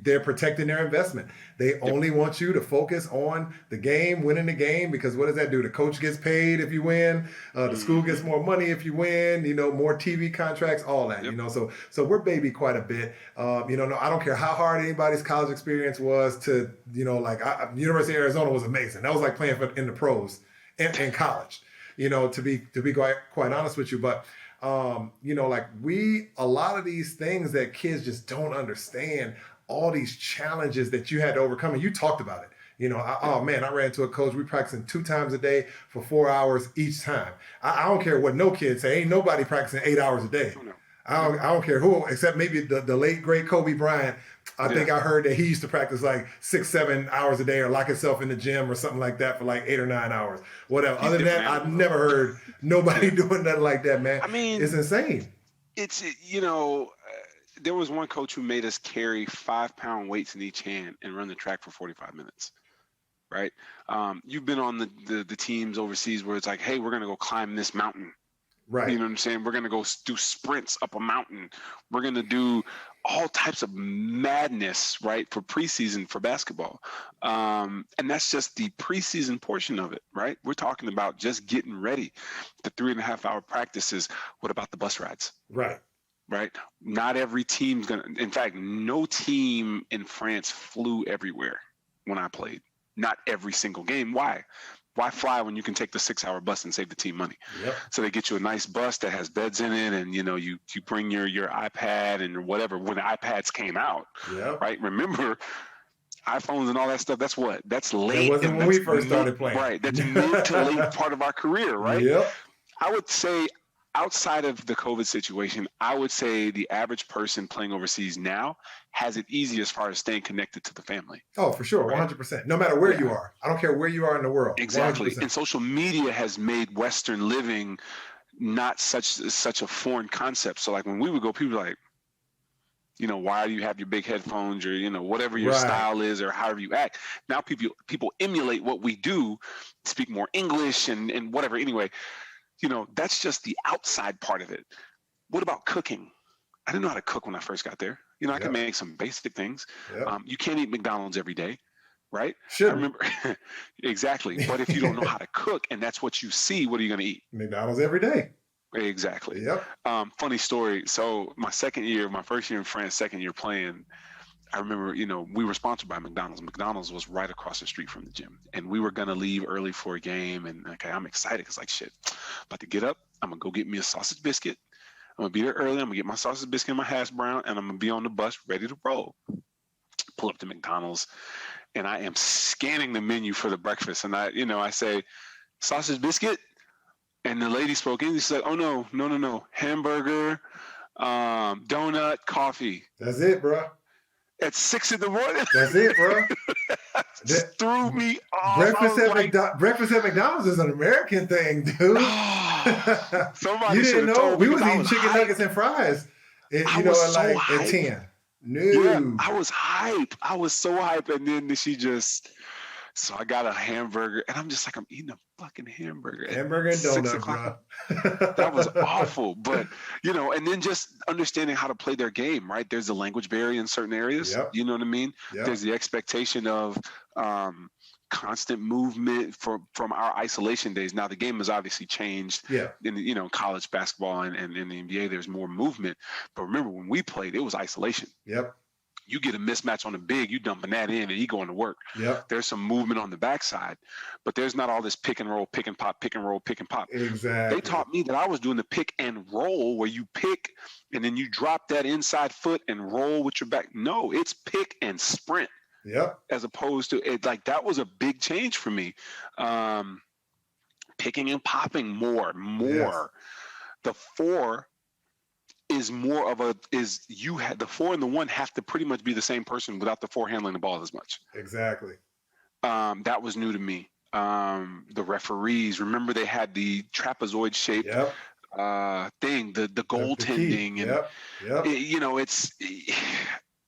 they're protecting their investment. They only want you to focus on the game, winning the game, because what does that do? The coach gets paid if you win. The school gets more money if you win. More TV contracts, all that. Yep. So we're babied quite a bit. I don't care how hard anybody's college experience was. University of Arizona was amazing. That was like playing in the pros. In college, to be quite honest with you, but a lot of these things that kids just don't understand, all these challenges that you had to overcome, and you talked about it. I ran into a coach. We practicing 2 times a day for 4 hours each time. I don't care what no kids say. Ain't nobody practicing 8 hours a day. I don't care who, except maybe the late great Kobe Bryant. I think I heard that he used to practice like 6-7 hours a day or lock himself in the gym or something like that for like 8 or 9 hours. Whatever. Other than that, I've never heard nobody doing nothing like that, man. I mean, it's insane. It's, there was one coach who made us carry 5-pound weights in each hand and run the track for 45 minutes. Right? You've been on the teams overseas where it's like, hey, we're going to go climb this mountain. Right. You know what I'm saying? We're going to go do sprints up a mountain. We're going to do all types of madness, right, for preseason for basketball. And that's just the preseason portion of it, right? We're talking about just getting ready. The 3.5-hour practices. What about the bus rides? Right. right? Not every team's gonna. In fact, no team in France flew everywhere when I played. Not every single game. Why? Why fly when you can take the 6-hour bus and save the team money? Yep. So they get you a nice bus that has beds in it, and you bring your iPad and whatever. When the iPads came out, Yep. right? Remember, iPhones and all that stuff. That's what. That's late. It wasn't when we first started playing. Right. That's mid to late part of our career, right? Yep. I would say, outside of the COVID situation, I would say the average person playing overseas now has it easy as far as staying connected to the family. Oh, for sure, 100%. No matter where you are. I don't care where you are in the world. Exactly. 100%. And social media has made Western living not such a foreign concept. So like when we would go, people were like, why do you have your big headphones or, whatever your style is or however you act. Now people emulate what we do, speak more English and whatever. Anyway, that's just the outside part of it. What about cooking? I didn't know how to cook when I first got there. I can make some basic things. Yep. You can't eat McDonald's every day, right? Sure. I remember exactly. But if you don't know how to cook and that's what you see, what are you going to eat? McDonald's every day. Exactly. Yep. Funny story. So my first year in France, second year playing, I remember, we were sponsored by McDonald's. McDonald's was right across the street from the gym. And we were going to leave early for a game. And okay, I'm excited because like, shit, about to get up. I'm going to go get me a sausage biscuit. I'm going to be there early. I'm going to get my sausage biscuit and my hash brown. And I'm going to be on the bus ready to roll. Pull up to McDonald's. And I am scanning the menu for the breakfast. And I say, sausage biscuit. And the lady spoke English. She's like, oh, no. Hamburger, donut, coffee. That's it, bro. At 6 in the morning. That's it, bro. Just threw me off. Breakfast at McDonald's is an American thing, dude. Somebody you didn't know we was eating chicken hyped. nuggets and fries. At 10. No. Yeah, I was hype. I was so hype, and then so I got a hamburger, and I'm just like, I'm eating a fucking hamburger. Hamburger and donut, bro. That was awful. But, and then just understanding how to play their game, right? There's a language barrier in certain areas. Yep. You know what I mean? Yep. There's the expectation of constant movement from our isolation days. Now, the game has obviously changed. Yeah. In college basketball and in the NBA, there's more movement. But remember, when we played, it was isolation. Yep. You get a mismatch on the big, you dumping that in, and he going to work. Yep. There's some movement on the backside, but there's not all this pick and roll, pick and pop, pick and roll, pick and pop. Exactly. They taught me that I was doing the pick and roll where you pick and then you drop that inside foot and roll with your back. No, it's pick and sprint. Yep. As opposed to it, like that was a big change for me. Picking and popping more. Yes. The 4 is more of the 4 and the 1 have to pretty much be the same person without the 4 handling the ball as much. Exactly. That was new to me. The referees, remember they had the trapezoid shaped thing, the goaltending, and it's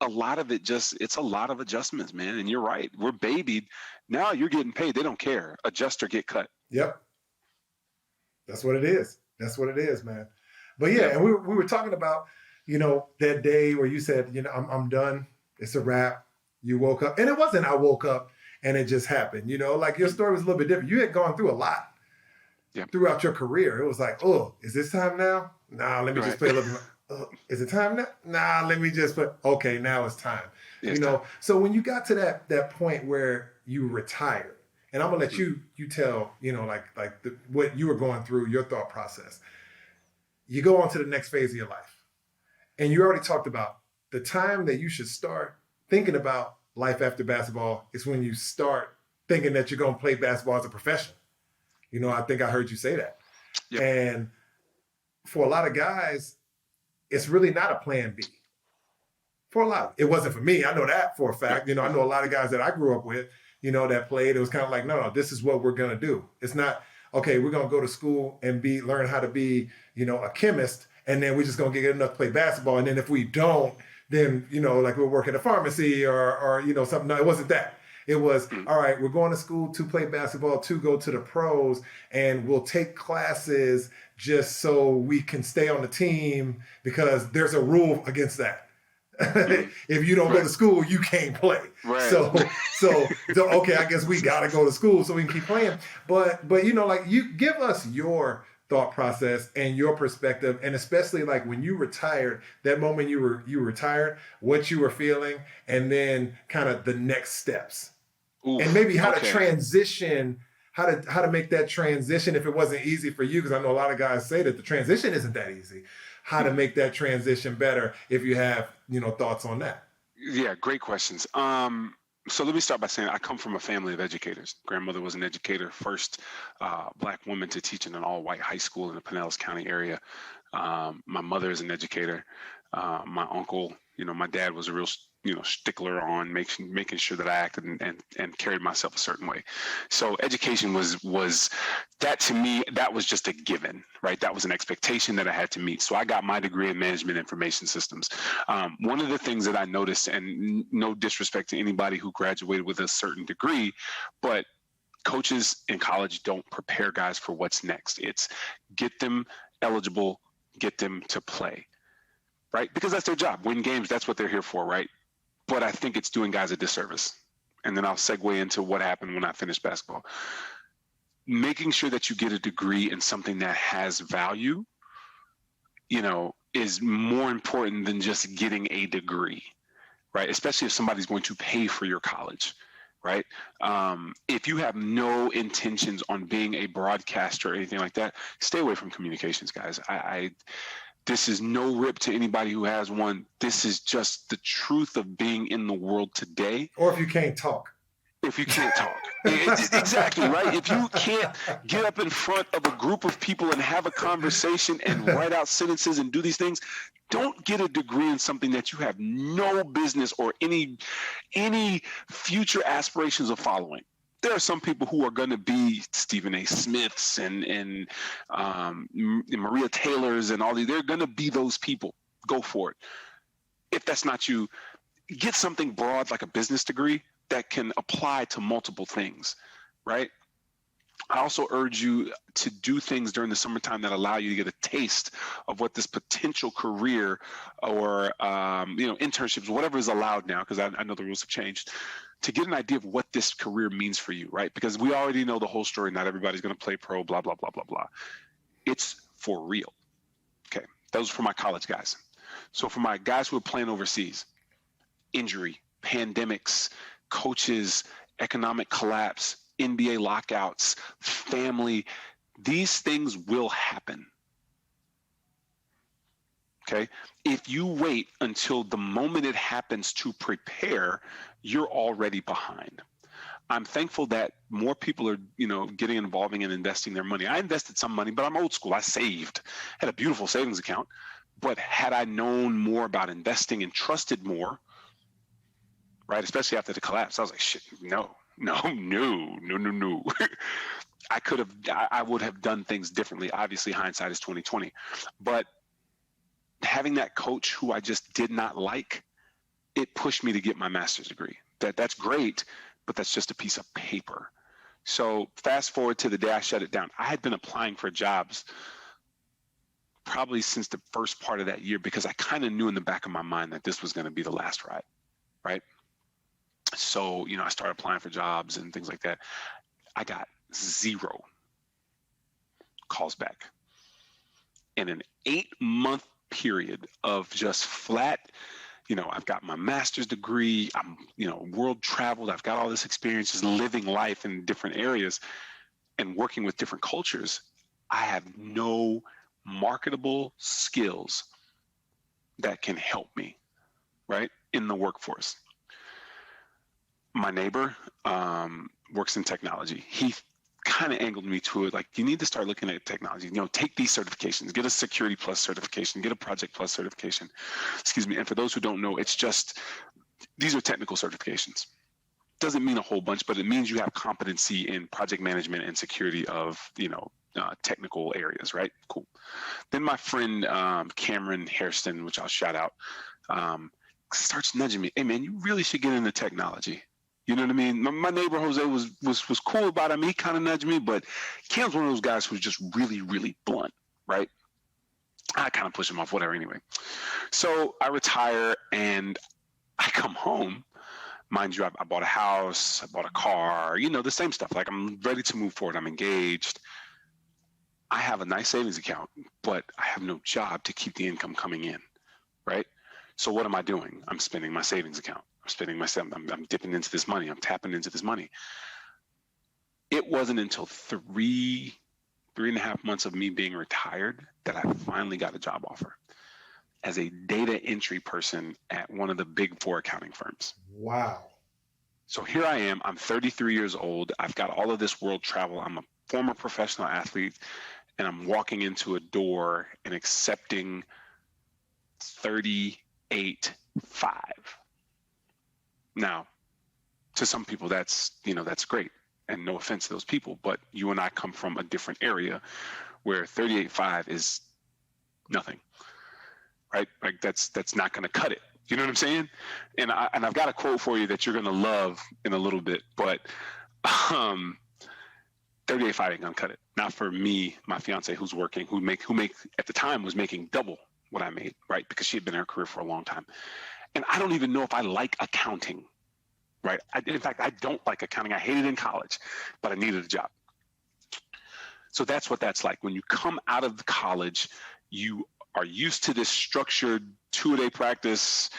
a lot of it's a lot of adjustments, man. And you're right, we're babied. Now you're getting paid. They don't care. Adjust or get cut. Yep. That's what it is. That's what it is, man. But yeah, and we were talking about, that day where you said, I'm done. It's a wrap. You woke up. And it wasn't I woke up and it just happened. Like your story was a little bit different. You had gone through a lot throughout your career. It was like, oh, is this time now? Nah, let me just play a little bit. Is it time now? Nah, let me just put, okay, now it's time. Time. So when you got to that point where you retired, and I'm going to let you tell, what you were going through, your thought process. You go on to the next phase of your life. And you already talked about the time that you should start thinking about life after basketball is when you start thinking that you're going to play basketball as a profession. I think I heard you say that. Yep. And for a lot of guys, it's really not a plan B. For a lot. It wasn't for me. I know that for a fact. I know a lot of guys that I grew up with, that played. It was kind of like, no, this is what we're going to do. It's not, okay, we're going to go to school and learn how to be, a chemist, and then we're just going to get enough to play basketball. And then if we don't, then, we'll work at a pharmacy or something. No, it wasn't that. It was, all right, we're going to school to play basketball, to go to the pros, and we'll take classes just so we can stay on the team because there's a rule against that. If you don't go to school, you can't play. Right. So okay, I guess we gotta go to school so we can keep playing. But you give us your thought process and your perspective, and especially like when you retired, that moment you retired, what you were feeling, and then kind of the next steps. Oof, and maybe how okay. to transition, how to make that transition if it wasn't easy for you, because I know a lot of guys say that the transition isn't that easy. How to make that transition better if you have, thoughts on that. Yeah, great questions. So let me start by saying I come from a family of educators. Grandmother was an educator, first Black woman to teach in an all-white high school in the Pinellas County area. My mother is an educator. My uncle, my dad was a real, stickler on making sure that I acted and carried myself a certain way. So education was that, to me, that was just a given, right? That was an expectation that I had to meet. So I got my degree in management information systems. One of the things that I noticed, and no disrespect to anybody who graduated with a certain degree, but coaches in college don't prepare guys for what's next. It's get them eligible, get them to play, right? Because that's their job. Win games, that's what they're here for, right? But I think it's doing guys a disservice. And then I'll segue into what happened when I finished basketball. Making sure that you get a degree in something that has value, is more important than just getting a degree, right? Especially if somebody's going to pay for your college, right? If you have no intentions on being a broadcaster or anything like that, stay away from communications, guys. This is no rip to anybody who has one. This is just the truth of being in the world today. Or if you can't talk. If you can't talk. Exactly, right? If you can't get up in front of a group of people and have a conversation and write out sentences and do these things, don't get a degree in something that you have no business or any future aspirations of following. There are some people who are going to be Stephen A. Smiths and Maria Taylors and all these. They're going to be those people. Go for it. If that's not you, get something broad like a business degree that can apply to multiple things, right? I also urge you to do things during the summertime that allow you to get a taste of what this potential career or internships, whatever is allowed now, because I know the rules have changed, to get an idea of what this career means for you, right? Because we already know the whole story. Not everybody's going to play pro, blah, blah, blah, blah, blah. It's for real. Okay, those are for my college guys. So for my guys who are playing overseas, injury, pandemics, coaches, economic collapse, NBA lockouts, family, these things will happen. Okay? If you wait until the moment it happens to prepare, you're already behind. I'm thankful that more people are, getting involving and investing their money. I invested some money, but I'm old school. I saved, had a beautiful savings account. But had I known more about investing and trusted more, right, especially after the collapse, I was like, shit, no. I would have done things differently. Obviously, hindsight is 20/20. But having that coach who I just did not like, it pushed me to get my master's degree. That's great, but that's just a piece of paper. So fast forward to the day I shut it down. I had been applying for jobs probably since the first part of that year because I kind of knew in the back of my mind that this was going to be the last ride, right? So, I started applying for jobs and things like that. I got 0 calls back. In an 8-month period of just flat, I've got my master's degree, I'm, world traveled, I've got all this experience just living life in different areas and working with different cultures. I have no marketable skills that can help me, right, in the workforce. My neighbor works in technology. He kind of angled me to it, like, you need to start looking at technology. Take these certifications, get a Security Plus certification, get a Project Plus certification. Excuse me. And for those who don't know, it's just, these are technical certifications. Doesn't mean a whole bunch, but it means you have competency in project management and security of, technical areas, right? Cool. Then my friend Cameron Hairston, which I'll shout out, starts nudging me. Hey man, you really should get into technology. You know what I mean? My neighbor Jose was cool about it. I mean, he kind of nudged me, but Cam's one of those guys who's just really, really blunt, right? I kind of push him off, whatever, anyway. So I retire and I come home. Mind you, I bought a house, I bought a car, the same stuff. Like, I'm ready to move forward. I'm engaged. I have a nice savings account, but I have no job to keep the income coming in, right? So what am I doing? I'm spending my savings account. I'm dipping into this money. I'm tapping into this money. It wasn't until 3.5 months of me being retired that I finally got a job offer as a data entry person at one of the big 4 accounting firms. Wow. So here I am. I'm 33 years old. I've got all of this world travel. I'm a former professional athlete, and I'm walking into a door and accepting 38.5. Now, to some people, that's great, and no offense to those people, but you and I come from a different area where 38.5 is nothing, right? Like that's not going to cut it. You know what I'm saying? And I've got a quote for you that you're going to love in a little bit, but 38.5 ain't going to cut it. Not for me, my fiance who's working, who at the time was making double what I made, right? Because she had been in her career for a long time. And I don't even know if I like accounting, right? In fact, I don't like accounting. I hated it in college, but I needed a job. So that's what that's like. When you come out of college, you are used to this structured 2-a-day practice,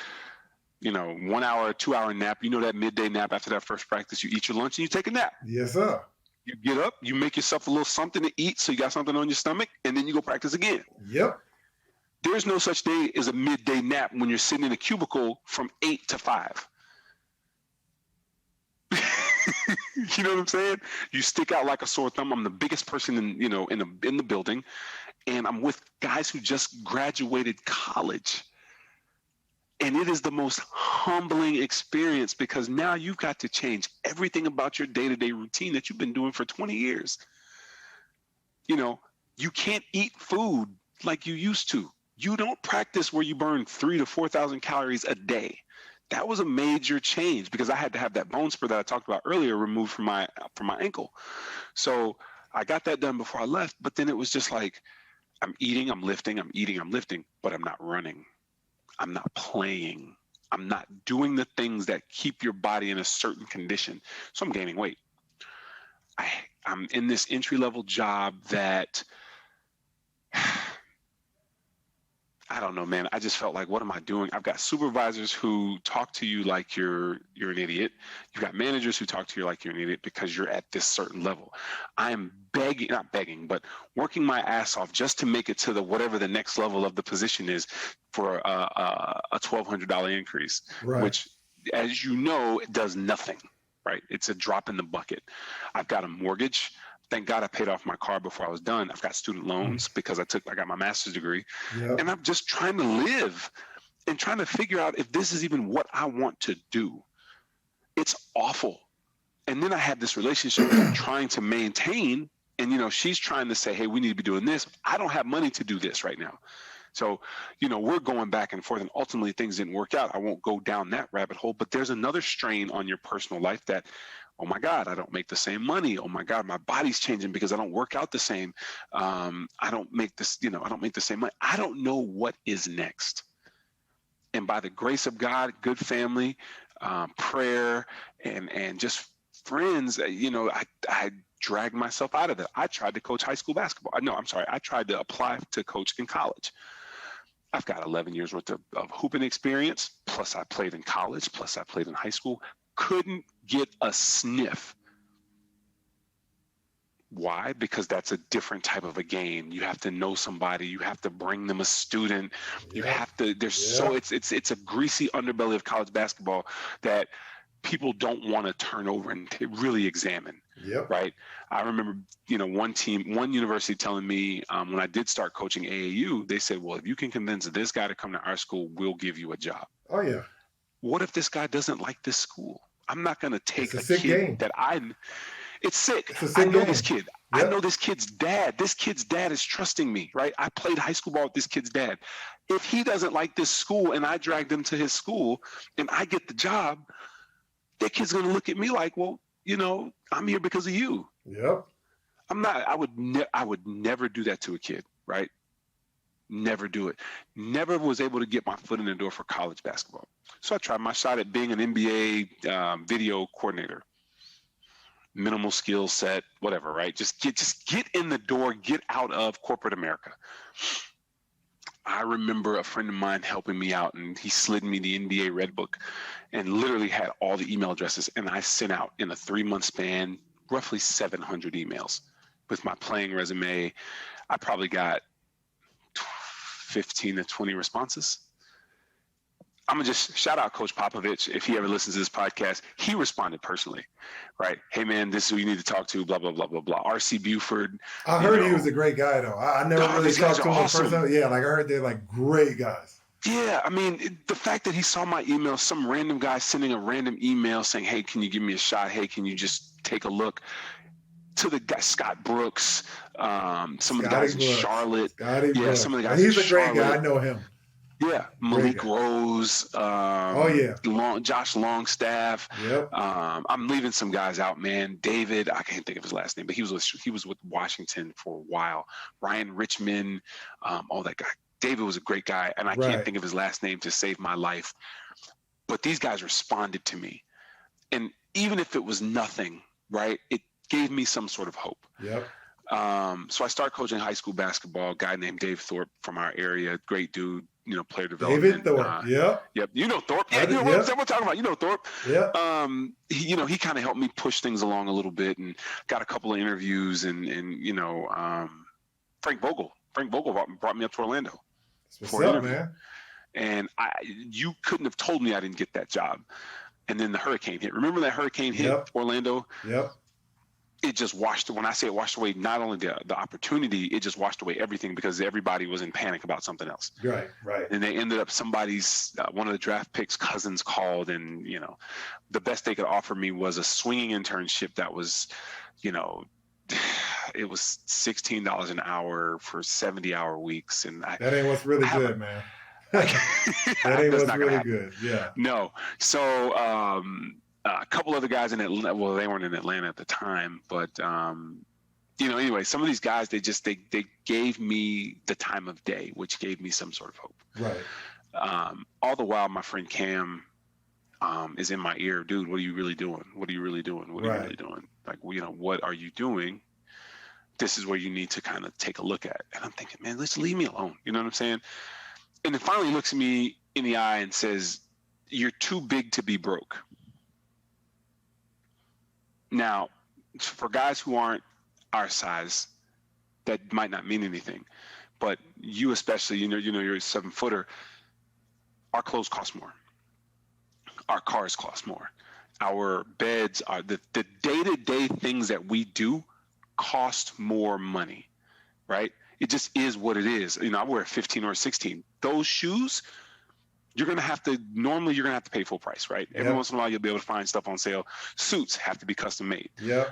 1 hour, 2-hour nap. That midday nap after that first practice, you eat your lunch and you take a nap. Yes, sir. You get up, you make yourself a little something to eat so you got something on your stomach, and then you go practice again. Yep. There's no such thing as a midday nap when you're sitting in a cubicle from 8 to 5. You know what I'm saying? You stick out like a sore thumb. I'm the biggest person in the building, and I'm with guys who just graduated college. And it is the most humbling experience because now you've got to change everything about your day-to-day routine that you've been doing for 20 years. You can't eat food like you used to. You don't practice where you burn 3,000 to 4,000 calories a day. That was a major change because I had to have that bone spur that I talked about earlier removed from my ankle. So I got that done before I left, but then it was just like, I'm eating, I'm lifting, but I'm not running. I'm not playing. I'm not doing the things that keep your body in a certain condition. So I'm gaining weight. I'm in this entry-level job that I don't know, man. I just felt like, what am I doing? I've got supervisors who talk to you like you're an idiot. You've got managers who talk to you like you're an idiot because you're at this certain level. I am not begging, but working my ass off just to make it to whatever the next level of the position is for a $1,200 increase, right. Which, as you know, it does nothing, right? It's a drop in the bucket. I've got a mortgage. Thank God I paid off my car before I was done. I've got student loans because I got my master's degree. Yep. And I'm just trying to live and trying to figure out if this is even what I want to do. It's awful. And then I had this relationship that I'm trying to maintain. And, she's trying to say, hey, we need to be doing this. I don't have money to do this right now. So, we're going back and forth and ultimately things didn't work out. I won't go down that rabbit hole, but there's another strain on your personal life that, oh my God, I don't make the same money. Oh my God, my body's changing because I don't work out the same. I don't make this, I don't make the same money. I don't know what is next. And by the grace of God, good family, prayer, and just friends, I dragged myself out of it. I tried to coach high school basketball. I tried to apply to coach in college. I've got 11 years worth of hooping experience, plus I played in college, plus I played in high school. Couldn't get a sniff. Why? Because that's a different type of a game. You have to know somebody. You have to bring them a student. You have to. It's a greasy underbelly of college basketball that people don't want to turn over and really examine. Yep. Right. I remember, one university telling me when I did start coaching AAU, they said, well, if you can convince this guy to come to our school, we'll give you a job. Oh, yeah. What if this guy doesn't like this school? I'm not going to take a sick kid game. that it's sick. It's a sick I know game. this kid. Yep. I know this kid's dad. This kid's dad is trusting me, right? I played high school ball with this kid's dad. If he doesn't like this school and I drag them to his school and I get the job, that kid's going to look at me like, well, I'm here because of you. Yep. I'm not, I would never do that to a kid, right? Never do it. Never was able to get my foot in the door for college basketball. So I tried my shot at being an NBA video coordinator. minimal skill set, whatever, right? Just get in the door, get out of corporate America. I remember a friend of mine helping me out, and he slid me the NBA Red Book and literally had all the email addresses. And I sent out in a 3-month span, roughly 700 emails with my playing resume. I probably got 15 to 20 responses. I'm gonna just shout out Coach Popovich if he ever listens to this podcast. He responded personally, right? Hey man, this is who you need to talk to. Blah blah blah blah blah. R.C. Buford. I heard he was a great guy though. I never really talked to him in person. Yeah, like I heard they're like great guys. Yeah, I mean the fact that he saw my email, some random guy sending a random email saying, "Hey, can you give me a shot? Hey, can you just take a look?" To the guy Scott Brooks, some of the guys in Charlotte. Some of the guys. He's a great guy. I know him. Yeah, Malik Rose. Josh Longstaff. Yep. I'm leaving some guys out, man. David, I can't think of his last name, but he was with Washington for a while. Ryan Richmond, all that guy. David was a great guy, and I can't think of his last name to save my life. But these guys responded to me, and even if it was nothing, right, it gave me some sort of hope. Yep. So I started coaching high school basketball. A guy named Dave Thorpe from our area, great dude. Player development. David Thorpe, Yep. You know Thorpe. Yeah, what we're talking about. You know Thorpe. Yeah. He kind of helped me push things along a little bit, and got a couple of interviews, and Frank Vogel. Frank Vogel brought me up to Orlando. What's up, man? And you couldn't have told me I didn't get that job. And then the hurricane hit. Remember that hurricane hit Orlando? Yep. It just washed. When I say it washed away, not only the opportunity, it just washed away everything because everybody was in panic about something else. Right. And they ended up one of the draft picks' cousins called, and the best they could offer me was a swinging internship that was, it was $16 an hour for 70-hour weeks, and that ain't what's really good, man. That ain't what's really good. Yeah. No. So. A couple other guys in Atlanta. Well, they weren't in Atlanta at the time, but anyway, some of these guys, they gave me the time of day, which gave me some sort of hope. Right. All the while, my friend Cam is in my ear, dude. What are you really doing? What are you really doing? What are you really doing? Like, what are you doing? This is where you need to kind of take a look at. And I'm thinking, man, let's leave me alone. You know what I'm saying? And then finally, he looks at me in the eye and says, "You're too big to be broke." Now, for guys who aren't our size, that might not mean anything, but you especially, you're a 7-footer. Our clothes cost more. Our cars cost more. Our beds are the day-to-day things that we do cost more money, right? It just is what it is. I wear a 15 or a 16. Those shoes, you're going to have to pay full price, right? Every once in a while, you'll be able to find stuff on sale. Suits have to be custom made. Yeah.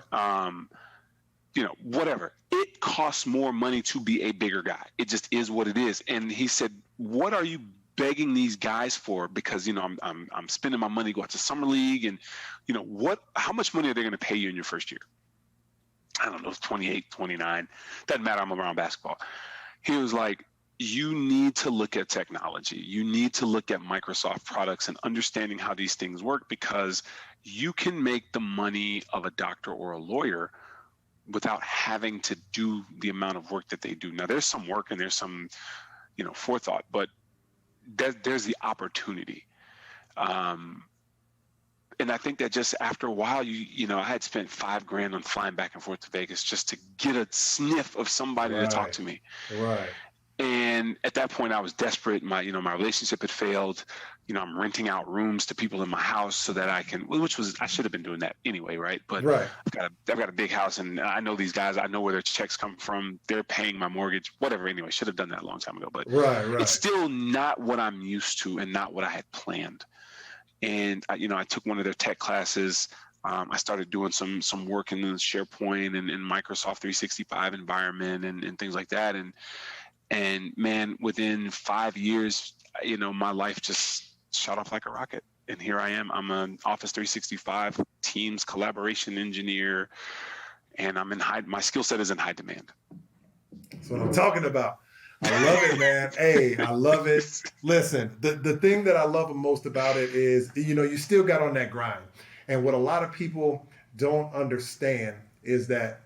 Whatever. It costs more money to be a bigger guy. It just is what it is. And he said, what are you begging these guys for? Because, I'm spending my money to go out to summer league, and, how much money are they going to pay you in your first year? I don't know, 28, 29. Doesn't matter. I'm around basketball. He was like, you need to look at technology. You need to look at Microsoft products and understanding how these things work, because you can make the money of a doctor or a lawyer without having to do the amount of work that they do. Now, there's some work and there's some, forethought, but there's the opportunity. And I think that just after a while, I had spent $5,000 on flying back and forth to Vegas just to get a sniff of somebody to talk to me. Right. And at that point, I was desperate. My relationship had failed. I'm renting out rooms to people in my house so that I should have been doing that anyway, right? But I've got a big house, and I know these guys. I know where their checks come from. They're paying my mortgage, whatever. Anyway, should have done that a long time ago. But it's still not what I'm used to and not what I had planned. And I took one of their tech classes. I started doing some work in the SharePoint and Microsoft 365 environment and things like that. And man, within 5 years, my life just shot off like a rocket. And here I am. I'm an Office 365 Teams collaboration engineer, and my skill set is in high demand. That's what I'm talking about. I love it, man. Hey, I love it. Listen, the thing that I love most about it is, you still got on that grind. And what a lot of people don't understand is that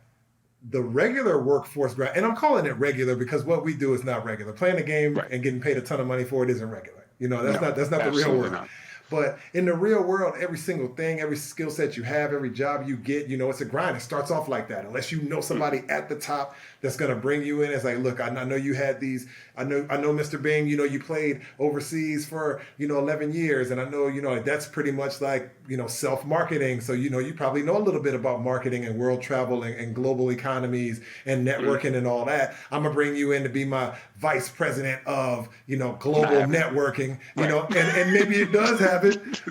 the regular workforce, and I'm calling it regular because what we do is not regular. Playing a game and getting paid a ton of money for it isn't regular. That's not the real world. Not. But in the real world, every single thing, every skill set you have, every job you get, it's a grind. It starts off like that. Unless you know somebody at the top that's going to bring you in. It's like, look, I know you had these. I know, Mr. Bing, you played overseas for, 11 years. And I know, that's pretty much like, self-marketing. So, you probably know a little bit about marketing and world travel and global economies and networking and all that. I'm going to bring you in to be my vice president of, global networking, and maybe it does happen,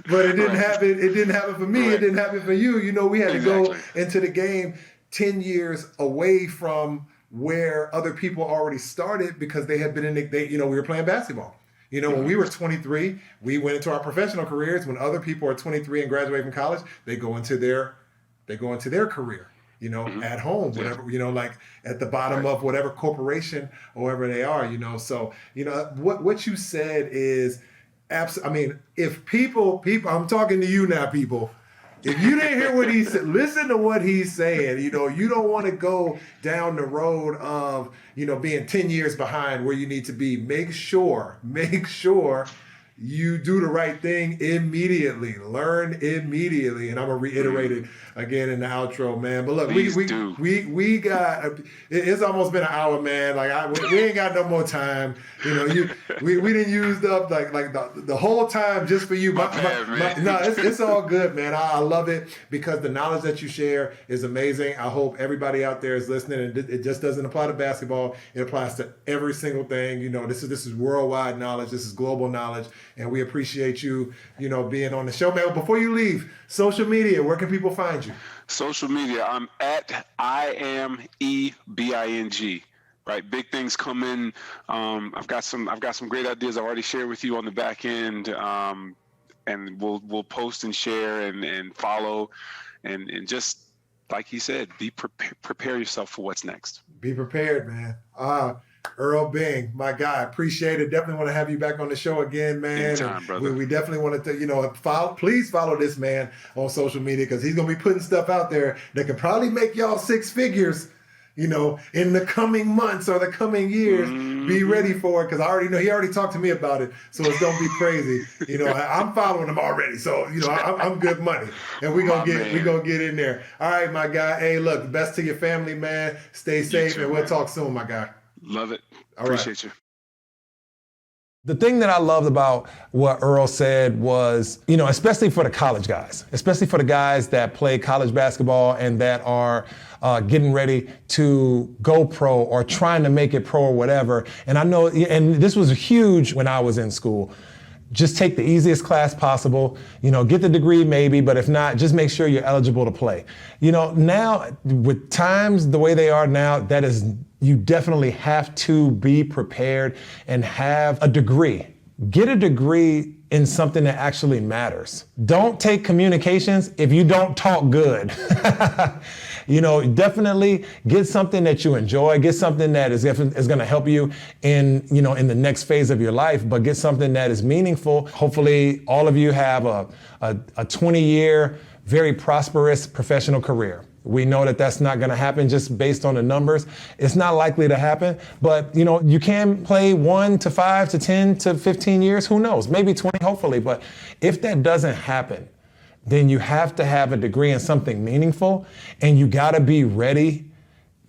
but it didn't happen. It didn't happen for me. It didn't happen for you. We had to go into the game 10 years away from where other people already started because they had been we were playing basketball. When we were 23, we went into our professional careers. When other people are 23 and graduate from college, they go into their career, at home, whatever, like at the bottom of whatever corporation or wherever they are, So, what you said is absolutely, I mean, if people, I'm talking to you now, people. If you didn't hear what he said, listen to what he's saying. You don't want to go down the road of, being 10 years behind where you need to be. Make sure you do the right thing immediately. Learn immediately. And I'm going to reiterate it again in the outro, man. But look, we got, it's almost been an hour, man. Like we ain't got no more time. We didn't use up like the whole time just for you. No, it's all good, man. I love it because the knowledge that you share is amazing. I hope everybody out there is listening, and it just doesn't apply to basketball. It applies to every single thing. This is worldwide knowledge. This is global knowledge. And we appreciate you, being on the show, man. Before you leave, social media, where can people find you? Social media, I'm at IamEBing. Right, big things coming. I've got some great ideas I already shared with you on the back end, and we'll post and share and follow, and just like he said, prepare yourself for what's next. Be prepared, man. Erroyl Bing, my guy, appreciate it. Definitely want to have you back on the show again, man. Anytime, brother. We definitely want to, please follow this man on social media because he's going to be putting stuff out there that could probably make y'all six figures, in the coming months or the coming years. Be ready for it because I already know he already talked to me about it, so it's going to be crazy. I'm following him already, so I'm good money, and we gonna get in there. All right, my guy. Hey, look, best to your family, man. Stay safe, and we'll talk soon, my guy. Love it. Appreciate you. The thing that I loved about what Erroyl said was, especially for the college guys, especially for the guys that play college basketball and that are getting ready to go pro or trying to make it pro or whatever. And I know, and this was huge when I was in school. Just take the easiest class possible, get the degree maybe, but if not, just make sure you're eligible to play. Now with times the way they are now, you definitely have to be prepared and have a degree. Get a degree in something that actually matters. Don't take communications if you don't talk good. Definitely get something that you enjoy, get something that is going to help you in the next phase of your life, but get something that is meaningful. Hopefully all of you have a 20-year, very prosperous professional career. We know that that's not going to happen just based on the numbers. It's not likely to happen, but you can play 1 to 5 to 10 to 15 years. Who knows? Maybe 20, hopefully. But if that doesn't happen, then you have to have a degree in something meaningful, and you got to be ready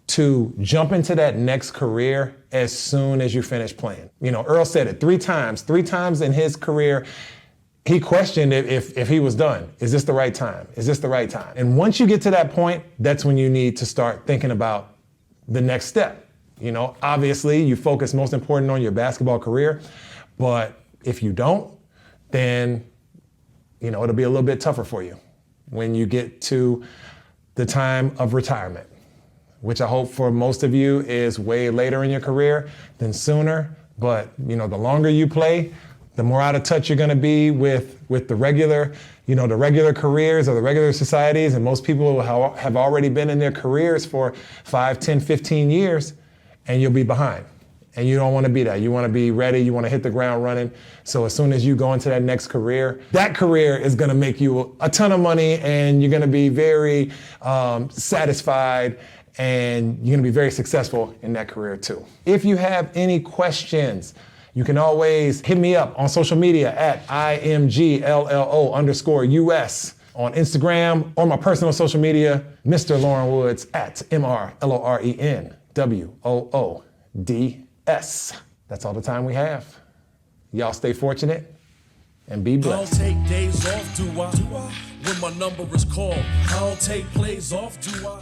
to jump into that next career as soon as you finish playing. Erroyl said it 3 times. 3 times in his career, he questioned if he was done. Is this the right time? Is this the right time? And once you get to that point, that's when you need to start thinking about the next step. Obviously you focus most important on your basketball career, but if you don't, then, it'll be a little bit tougher for you when you get to the time of retirement, which I hope for most of you is way later in your career than sooner. But, the longer you play, the more out of touch you're going to be with the regular, the regular careers or the regular societies. And most people have already been in their careers for 5, 10, 15 years, and you'll be behind. and you don't want to be that. You want to be ready. You want to hit the ground running. So as soon as you go into that next career, that career is going to make you a ton of money, and you're going to be very satisfied, and you're going to be very successful in that career too. If you have any questions, you can always hit me up on social media at IMGLLO_US on Instagram, or my personal social media, Mr. Loren Woods at MRLORENWOODS. That's all the time we have. Y'all stay fortunate and be I blessed. don't take days off, do I? When my number is called, I don't take plays off, do I?